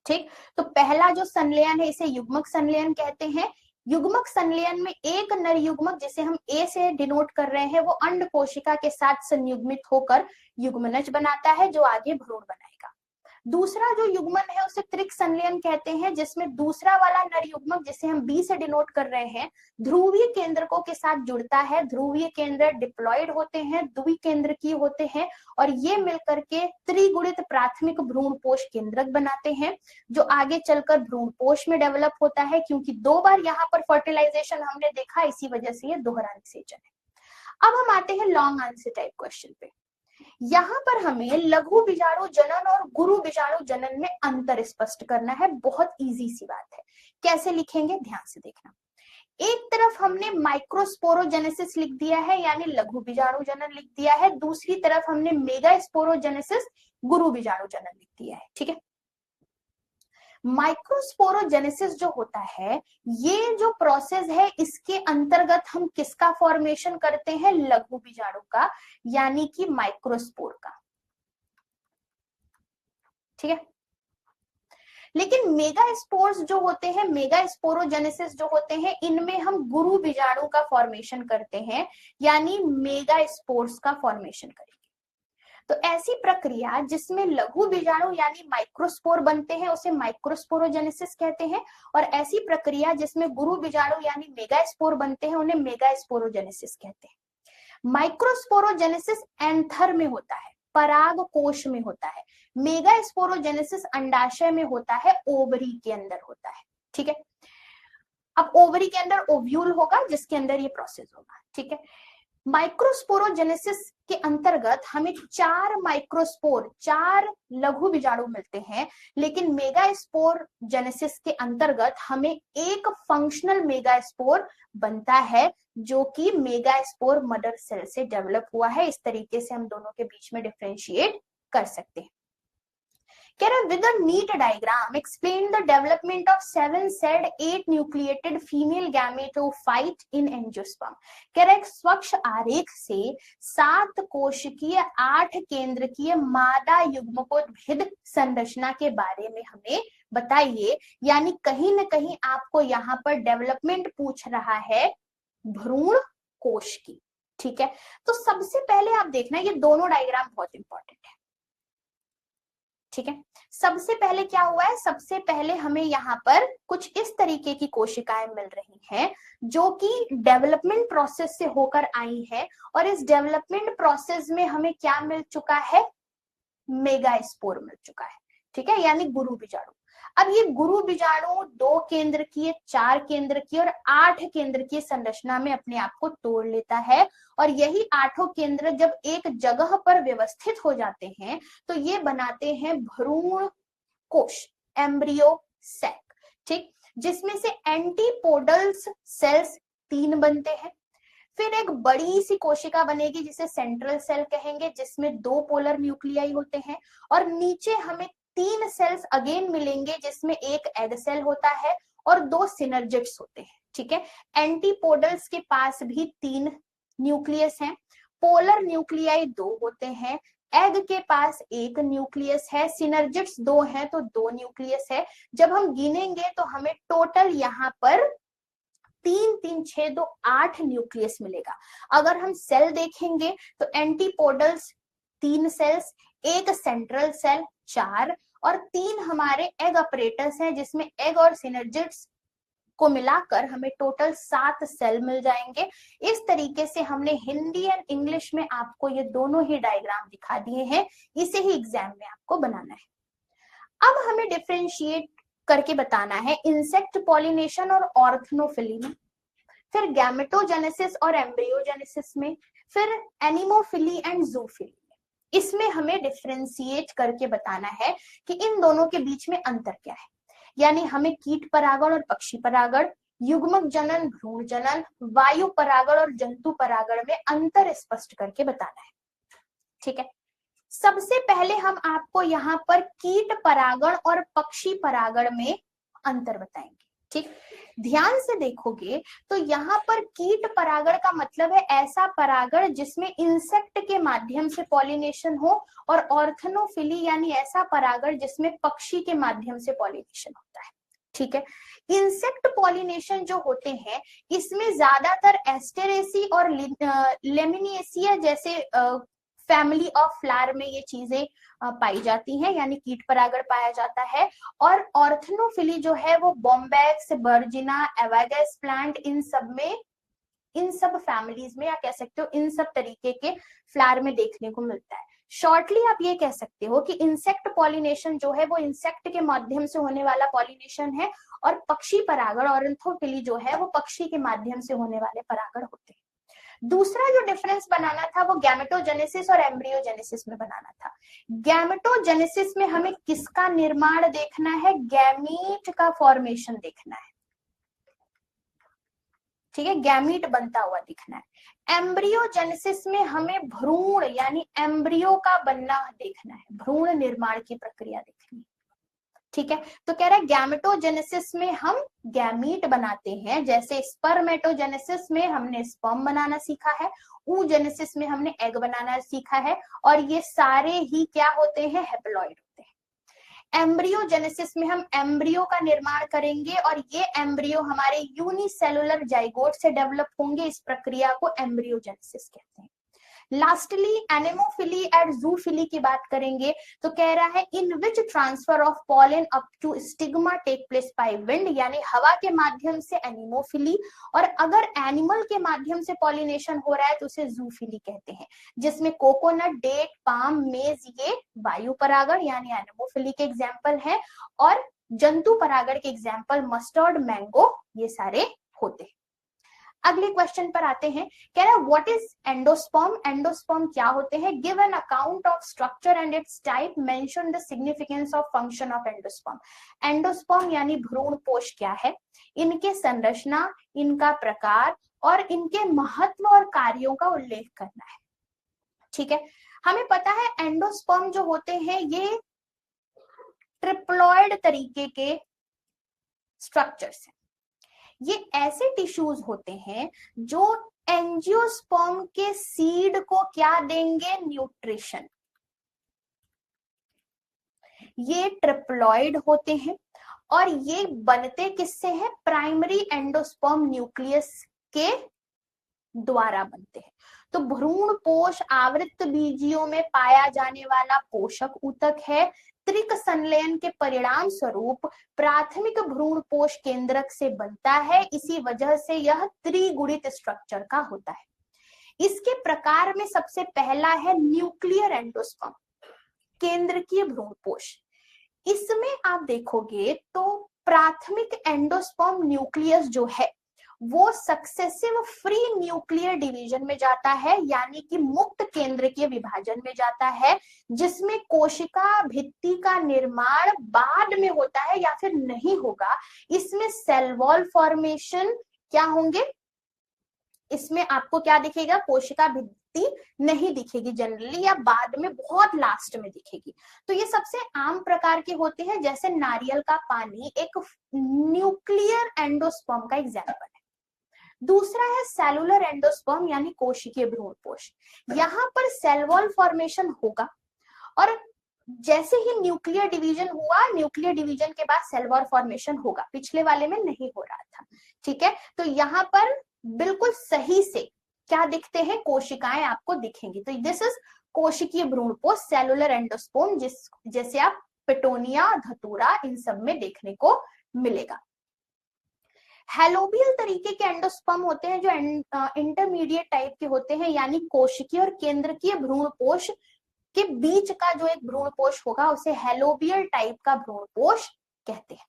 ठीक, तो पहला जो संलयन है इसे युग्मक संलयन कहते हैं। युग्मक संलयन में एक नर युग्मक, जिसे हम ए से डिनोट कर रहे हैं, वो अंड कोशिका के साथ संयुग्मित होकर युग्मनज बनाता है, जो आगे भ्रूण बनाएगा। दूसरा जो युग्मन है उसे त्रिक संलयन कहते हैं, जिसमें दूसरा वाला नर युग्मक, जिसे हम बी से डिनोट कर रहे हैं, ध्रुवीय केंद्रकों के साथ जुड़ता है। ध्रुवीय केंद्र डिप्लॉयड होते हैं, द्वि केंद्रकीय होते हैं, और ये मिलकर के त्रिगुणित प्राथमिक भ्रूणपोष केंद्रक बनाते हैं, जो आगे चलकर भ्रूणपोष में डेवलप होता है। क्योंकि 2 बार यहाँ पर फर्टिलाइजेशन हमने देखा, इसी वजह से ये दोहरा निषेचन है। अब हम आते हैं लॉन्ग आंसर टाइप क्वेश्चन पे। यहाँ पर हमें लघु बीजाणु जनन और गुरु बीजाणु जनन में अंतर स्पष्ट करना है। बहुत इजी सी बात है, कैसे लिखेंगे ध्यान से देखना। एक तरफ हमने माइक्रोस्पोरोजेनेसिस लिख दिया है, यानी लघु बीजाणु जनन लिख दिया है, दूसरी तरफ हमने मेगास्पोरोजेनेसिस गुरु बीजाणु जनन लिख दिया है। ठीक है, माइक्रोस्पोरोजेनेसिस जो होता है, ये जो प्रोसेस है, इसके अंतर्गत हम किसका फॉर्मेशन करते हैं? लघु बीजाणु का, यानी कि माइक्रोस्पोर का। ठीक है, लेकिन मेगास्पोर्स जो होते हैं, मेगास्पोरोजेनेसिस जो होते हैं, इनमें हम गुरु बीजाणु का फॉर्मेशन करते हैं, यानी मेगास्पोर्स का फॉर्मेशन करेंगे। तो ऐसी प्रक्रिया जिसमें लघु बीजाणु यानी माइक्रोस्पोर बनते हैं उसे माइक्रोस्पोरोजेनेसिस कहते हैं, और ऐसी प्रक्रिया जिसमें गुरु बीजाणु यानी मेगास्पोर बनते हैं उन्हें मेगास्पोरोजेनेसिस कहते हैं। माइक्रोस्पोरोजेनेसिस एंथर में होता है, पराग कोश में होता है। मेगास्पोरोजेनेसिस अंडाशय में होता है, ओवरी के अंदर होता है। ठीक है, अब ओवरी के अंदर ओव्यूल होगा जिसके अंदर ये प्रोसेस होगा। ठीक है, माइक्रोस्पोरोजेनेसिस के अंतर्गत हमें 4 माइक्रोस्पोर, 4 लघु बीजाणु मिलते हैं, लेकिन मेगास्पोरोजेनेसिस के अंतर्गत हमें एक फंक्शनल मेगास्पोर बनता है, जो कि मेगास्पोर मदर सेल से डेवलप हुआ है। इस तरीके से हम दोनों के बीच में डिफरेंशिएट कर सकते हैं। With a neat diagram, explain the development of 7-celled 8-nucleated female gametophyte in angiosperm. एक स्वच्छ आरेख से 7 कोशिकीय 8 केंद्रकीय मादा युग्मकोद्भिद संरचना के बारे में हमें बताइए। यानी कहीं न कहीं आपको यहाँ पर डेवलपमेंट पूछ रहा है भ्रूण कोश की। ठीक है, तो सबसे पहले आप देखना, ये दोनों डायग्राम बहुत इंपॉर्टेंट है। ठीक है, सबसे पहले क्या हुआ है? सबसे पहले हमें यहाँ पर कुछ इस तरीके की कोशिकाएं मिल रही हैं, जो कि डेवलपमेंट प्रोसेस से होकर आई है, और इस डेवलपमेंट प्रोसेस में हमें क्या मिल चुका है? मेगास्पोर मिल चुका है। ठीक है, यानी गुरु बीजाणु। अब ये गुरु बीजाणु 2 केंद्रकीय, 4 केंद्रकीय और 8 केंद्रकीय संरचना में अपने आप को तोड़ लेता है, और यही 8 केंद्र जब एक जगह पर व्यवस्थित हो जाते हैं तो ये बनाते हैं भ्रूण कोश, एम्ब्रियो सैक। ठीक, जिसमें से एंटीपोडल्स सेल्स 3 बनते हैं। फिर एक बड़ी सी कोशिका बनेगी जिसे सेंट्रल सेल कहेंगे, जिसमें 2 पोलर न्यूक्लियाई होते हैं, और नीचे हमें 3 सेल्स अगेन मिलेंगे, जिसमें एक एग सेल होता है और 2 सिनर्जिड्स होते हैं। ठीक है, एंटीपोडल्स के पास भी 3 न्यूक्लियस हैं, पोलर न्यूक्लियाई 2 होते हैं, एग के पास 1 न्यूक्लियस है, सिनर्जिड्स 2 हैं तो 2 न्यूक्लियस है। जब हम गिनेंगे तो हमें टोटल यहाँ पर 3 3 6 2 8 न्यूक्लियस मिलेगा। अगर हम सेल देखेंगे तो एंटीपोडल्स 3 सेल्स, 1 सेंट्रल सेल 4, और 3 हमारे एग अपरेटस हैं, जिसमें एग और सिनर्जिड्स को मिलाकर हमें टोटल 7 सेल मिल जाएंगे। इस तरीके से हमने हिंदी एंड इंग्लिश में आपको ये दोनों ही डायग्राम दिखा दिए हैं, इसे ही एग्जाम में आपको बनाना है। अब हमें डिफरेंशिएट करके बताना है इंसेक्ट पॉलिनेशन और ऑर्थनोफिली में, फिर गैमेटोजेनेसिस और एम्ब्रियोजेनेसिस में, फिर एनिमोफिली एंड जूफिली। इसमें हमें डिफरेंशिएट करके बताना है कि इन दोनों के बीच में अंतर क्या है। यानी हमें कीट परागण और पक्षी परागण, युग्मक जनन, भ्रूण जनन, वायु परागण और जंतु परागण में अंतर स्पष्ट करके बताना है। ठीक है, सबसे पहले हम आपको यहाँ पर कीट परागण और पक्षी परागण में अंतर बताएंगे। ठीक, ध्यान से देखोगे तो यहाँ पर कीट परागण का मतलब है ऐसा परागण जिसमें इंसेक्ट के माध्यम से पॉलिनेशन हो, और ऑर्थनोफिली यानी ऐसा परागण जिसमें पक्षी के माध्यम से पॉलिनेशन होता है। ठीक है, इंसेक्ट पॉलिनेशन जो होते हैं इसमें ज्यादातर एस्टेरेसी और लेमिनिएसिया जैसे फैमिली ऑफ फ्लावर में ये चीजें पाई जाती हैं, यानी कीट परागण पाया जाता है। और ऑर्थनोफिली जो है वो बॉम्बैक्स, बर्जिना, एवागस प्लांट, इन सब फैमिलीज में, या कह सकते हो इन सब तरीके के फ्लावर में देखने को मिलता है। शॉर्टली आप ये कह सकते हो कि इंसेक्ट पॉलिनेशन जो है वो इंसेक्ट के माध्यम से होने वाला पॉलिनेशन है, और पक्षी परागण ऑर्थनोफिली जो है वो पक्षी के माध्यम से होने वाले परागण होते हैं। दूसरा जो डिफरेंस बनाना था वो गैमेटोजेनेसिस और एम्ब्रियोजेनेसिस में बनाना था। गैमेटोजेनेसिस में हमें किसका निर्माण देखना है? गैमीट का फॉर्मेशन देखना है। ठीक है, गैमीट बनता हुआ दिखना है। एम्ब्रियोजेनेसिस में हमें भ्रूण यानी एम्ब्रियो का बनना देखना है, भ्रूण निर्माण की प्रक्रिया देखनी है। ठीक है, तो कह रहा है गैमेटोजेनेसिस में हम गैमीट बनाते हैं, जैसे स्पर्मेटोजेनेसिस में हमने स्पर्म बनाना सीखा है, oogenesis में हमने एग बनाना सीखा है, और ये सारे ही क्या होते हैं? हैप्लॉइड होते हैं। एम्ब्रियोजेनेसिस में हम एम्ब्रियो का निर्माण करेंगे, और ये एम्ब्रियो हमारे यूनिसेलुलर जाइगोट से डेवलप होंगे। इस प्रक्रिया को एम्ब्रियोजेनेसिस कहते हैं। लास्टली एनेमोफिली एंड जूफिली की बात करेंगे तो कह रहा है in which transfer of pollen up to stigma take place by wind, यानी हवा के माध्यम से एनिमोफिली, और अगर एनिमल के माध्यम से पॉलिनेशन हो रहा है तो उसे जूफिली कहते हैं, जिसमें कोकोनट, डेट, पाम, मेज ये वायु परागण यानी एनिमोफिली के एग्जाम्पल है, और जंतु परागण के एग्जाम्पल मस्टर्ड, मैंगो ये सारे होते हैं। अगले क्वेश्चन पर आते हैं। कह रहा है व्हाट इज एंडोस्पर्म? एंडोस्पर्म क्या होते हैं? Give an account of structure and it's type, mention the significance of function of endosperm. Endosperm यानी भ्रूणपोष क्या है, इनके संरचना, इनका प्रकार और इनके महत्व और कार्यों का उल्लेख करना है। ठीक है, हमें पता है एंडोस्पर्म जो होते हैं ये ट्रिप्लॉइड तरीके के स्ट्रक्चर्स हैं। ये ऐसे टिश्यूज होते हैं जो एंजियोस्पर्म के सीड को क्या देंगे? न्यूट्रिशन। ये ट्रिप्लॉइड होते हैं और ये बनते किससे हैं? प्राइमरी एंडोस्पर्म न्यूक्लियस के द्वारा बनते हैं। तो भ्रूणपोष आवृत्त बीजियों में पाया जाने वाला पोषक ऊतक है। त्रिक संलयन के परिणाम स्वरूप प्राथमिक भ्रूणपोष केंद्रक से बनता है, इसी वजह से यह त्रिगुणित स्ट्रक्चर का होता है। इसके प्रकार में सबसे पहला है न्यूक्लियर एंडोस्पर्म, केंद्रकीय भ्रूणपोष। इसमें आप देखोगे तो प्राथमिक एंडोस्पर्म न्यूक्लियस जो है वो सक्सेसिव फ्री न्यूक्लियर डिवीजन में जाता है, यानी कि मुक्त केंद्रकीय विभाजन में जाता है, जिसमें कोशिका भित्ति का निर्माण बाद में होता है या फिर नहीं होगा। इसमें सेल वॉल फॉर्मेशन क्या होंगे? इसमें आपको क्या दिखेगा? कोशिका भित्ति नहीं दिखेगी जनरली, या बाद में बहुत लास्ट में दिखेगी। तो ये सबसे आम प्रकार के होते हैं, जैसे नारियल का पानी एक न्यूक्लियर एंडोस्पर्म का एग्जाम्पल है। दूसरा है सेलुलर एंडोस्पर्म यानी कोशिकीय भ्रूणपोष। यहाँ पर सेल वॉल फॉर्मेशन होगा, और जैसे ही न्यूक्लियर डिवीजन हुआ, न्यूक्लियर डिवीजन के बाद सेल वॉल फॉर्मेशन होगा। पिछले वाले में नहीं हो रहा था। ठीक है, तो यहाँ पर बिल्कुल सही से क्या दिखते हैं? कोशिकाएं आपको दिखेंगी। तो दिस इज कोशिकीय भ्रूणपोष, सेलुलर एंडोस्पर्म, जैसे आप पिटोनिया, धतूरा इन सब में देखने को मिलेगा। हेलोबियल तरीके के एंडोस्पर्म होते हैं जो इंटरमीडिएट टाइप के होते हैं, यानी कोशिकीय और केंद्रकीय भ्रूणपोष के बीच का जो एक भ्रूणपोष होगा उसे हेलोबियल टाइप का भ्रूणपोष कहते हैं।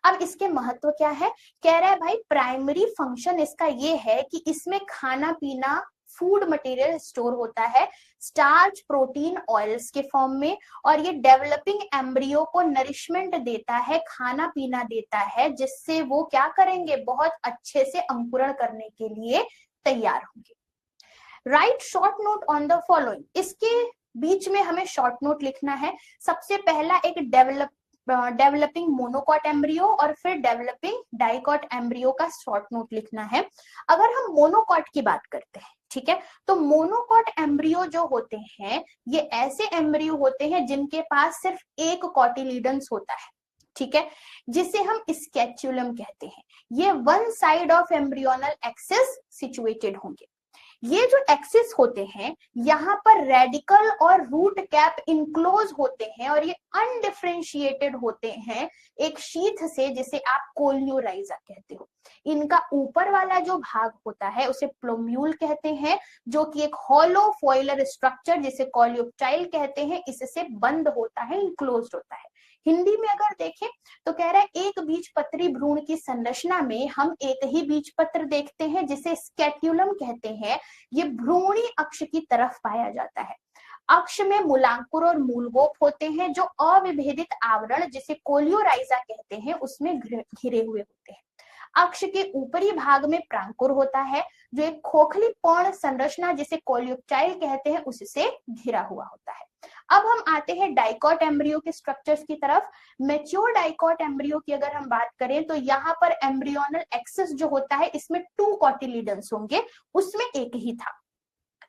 अब इसके महत्व क्या है? कह रहा है भाई प्राइमरी फंक्शन इसका ये है कि इसमें खाना पीना, फूड मटेरियल स्टोर होता है स्टार्च, प्रोटीन, ऑयल्स के फॉर्म में, और ये डेवलपिंग एम्ब्रियो को नरिशमेंट देता है, खाना पीना देता है, जिससे वो क्या करेंगे? बहुत अच्छे से अंकुरण करने के लिए तैयार होंगे। Right short note on the following. इसके बीच में हमें शॉर्ट नोट लिखना है। सबसे पहला एक डेवलपिंग मोनोकॉट एम्ब्रियो और फिर डेवलपिंग डाइकॉट एम्ब्रियो का शॉर्ट नोट लिखना है। अगर हम मोनोकॉट की बात करते हैं, ठीक है, तो मोनोकॉट एम्ब्रियो जो होते हैं ये ऐसे एम्ब्रियो होते हैं जिनके पास सिर्फ एक कॉटिलीडन्स होता है, ठीक है, जिसे हम स्केचुलम कहते हैं। ये one side of embryonal axis situated होंगे। ये जो एक्सिस होते हैं यहाँ पर रेडिकल और रूट कैप इनक्लोज होते हैं और ये अनडिफरेंशिएटेड होते हैं एक शीथ से जिसे आप कोलियोराइजा कहते हो। इनका ऊपर वाला जो भाग होता है उसे प्लोम्यूल कहते हैं, जो कि एक हॉलो फॉइलर स्ट्रक्चर जिसे कोलियोप्टाइल कहते हैं, इससे बंद होता है, इनक्लोज होता है। हिंदी में अगर देखें तो कह रहा है एक बीजपत्री भ्रूण की संरचना में हम एक ही बीजपत्र देखते हैं जिसे स्केट्यूलम कहते हैं। ये भ्रूणी अक्ष की तरफ पाया जाता है। अक्ष में मूलांकुर और मूलगोप होते हैं जो अविभेदित आवरण जिसे कोलियोराइजा कहते हैं उसमें घिरे हुए होते हैं। अक्ष के ऊपरी भाग में प्रांकुर होता है जो एक खोखली पूर्ण संरचना जिसे कोलियोप्टाइल कहते हैं उससे घिरा हुआ होता है। अब हम आते हैं डाइकॉट एम्ब्रियो के स्ट्रक्चर्स की तरफ। मैच्योर डाइकॉट एम्ब्रियो की अगर हम बात करें तो यहाँ पर एम्ब्रियोनल एक्सिस जो होता है इसमें 2 कॉटिलीडन्स होंगे, उसमें एक ही था,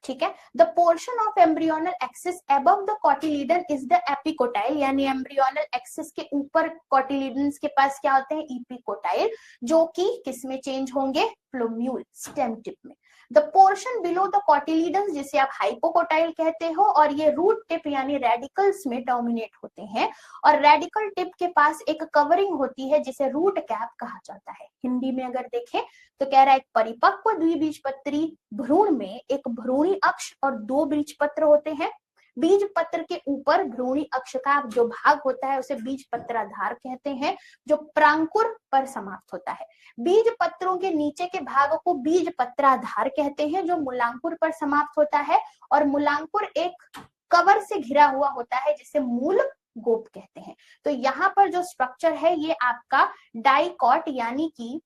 ठीक है। The portion of embryonal axis above the cotyledon is the epicotyl, यानी एम्ब्रियोनल एक्सिस के ऊपर कॉटिलीडन्स के पास क्या होते हैं, एपिकोटाइल, जो कि किसमें चेंज होंगे, प्लोम्यूल, स्टेम टिप में। The portion below the cotyledons जिसे आप हाइपोकोटाइल कहते हो और ये रूट टिप यानी रेडिकल्स में डोमिनेट होते हैं और रेडिकल टिप के पास एक कवरिंग होती है जिसे रूट कैप कहा जाता है। हिंदी में अगर देखें तो कह रहा है एक परिपक्व द्विबीजपत्री भ्रूण में एक भ्रूणी अक्ष और 2 बीजपत्र होते हैं। बीजपत्र के ऊपर भ्रूणी अक्ष का जो भाग होता है उसे बीजपत्राधार कहते हैं जो प्रांकुर पर समाप्त होता है। बीजपत्रों के नीचे के भाग को बीजपत्राधार कहते हैं जो मूलांकुर पर समाप्त होता है और मूलांकुर एक कवर से घिरा हुआ होता है जिसे मूल गोप कहते हैं। तो यहाँ पर जो स्ट्रक्चर है ये आपका डाइकॉट यानी कि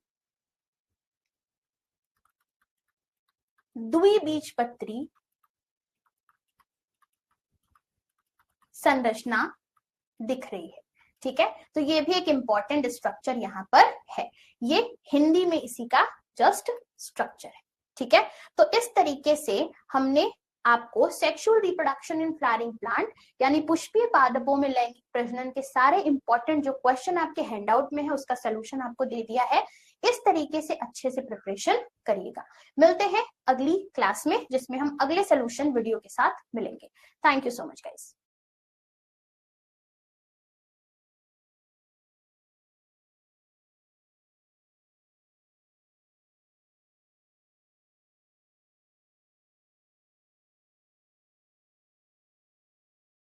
द्विबीजपत्री संरचना दिख रही है, ठीक है। तो ये भी एक इंपॉर्टेंट स्ट्रक्चर यहाँ पर है, ये हिंदी में इसी का जस्ट स्ट्रक्चर है, ठीक है। तो इस तरीके से हमने आपको sexual reproduction in flowering plant यानी पुष्पीय पादपों में लैंगिक प्रजनन के सारे इंपॉर्टेंट जो क्वेश्चन आपके हैंडआउट में है उसका सोल्यूशन आपको दे दिया है। इस तरीके से अच्छे से प्रिपरेशन करिएगा। मिलते हैं अगली क्लास में जिसमें हम अगले सोल्यूशन वीडियो के साथ मिलेंगे। Thank you so much guys.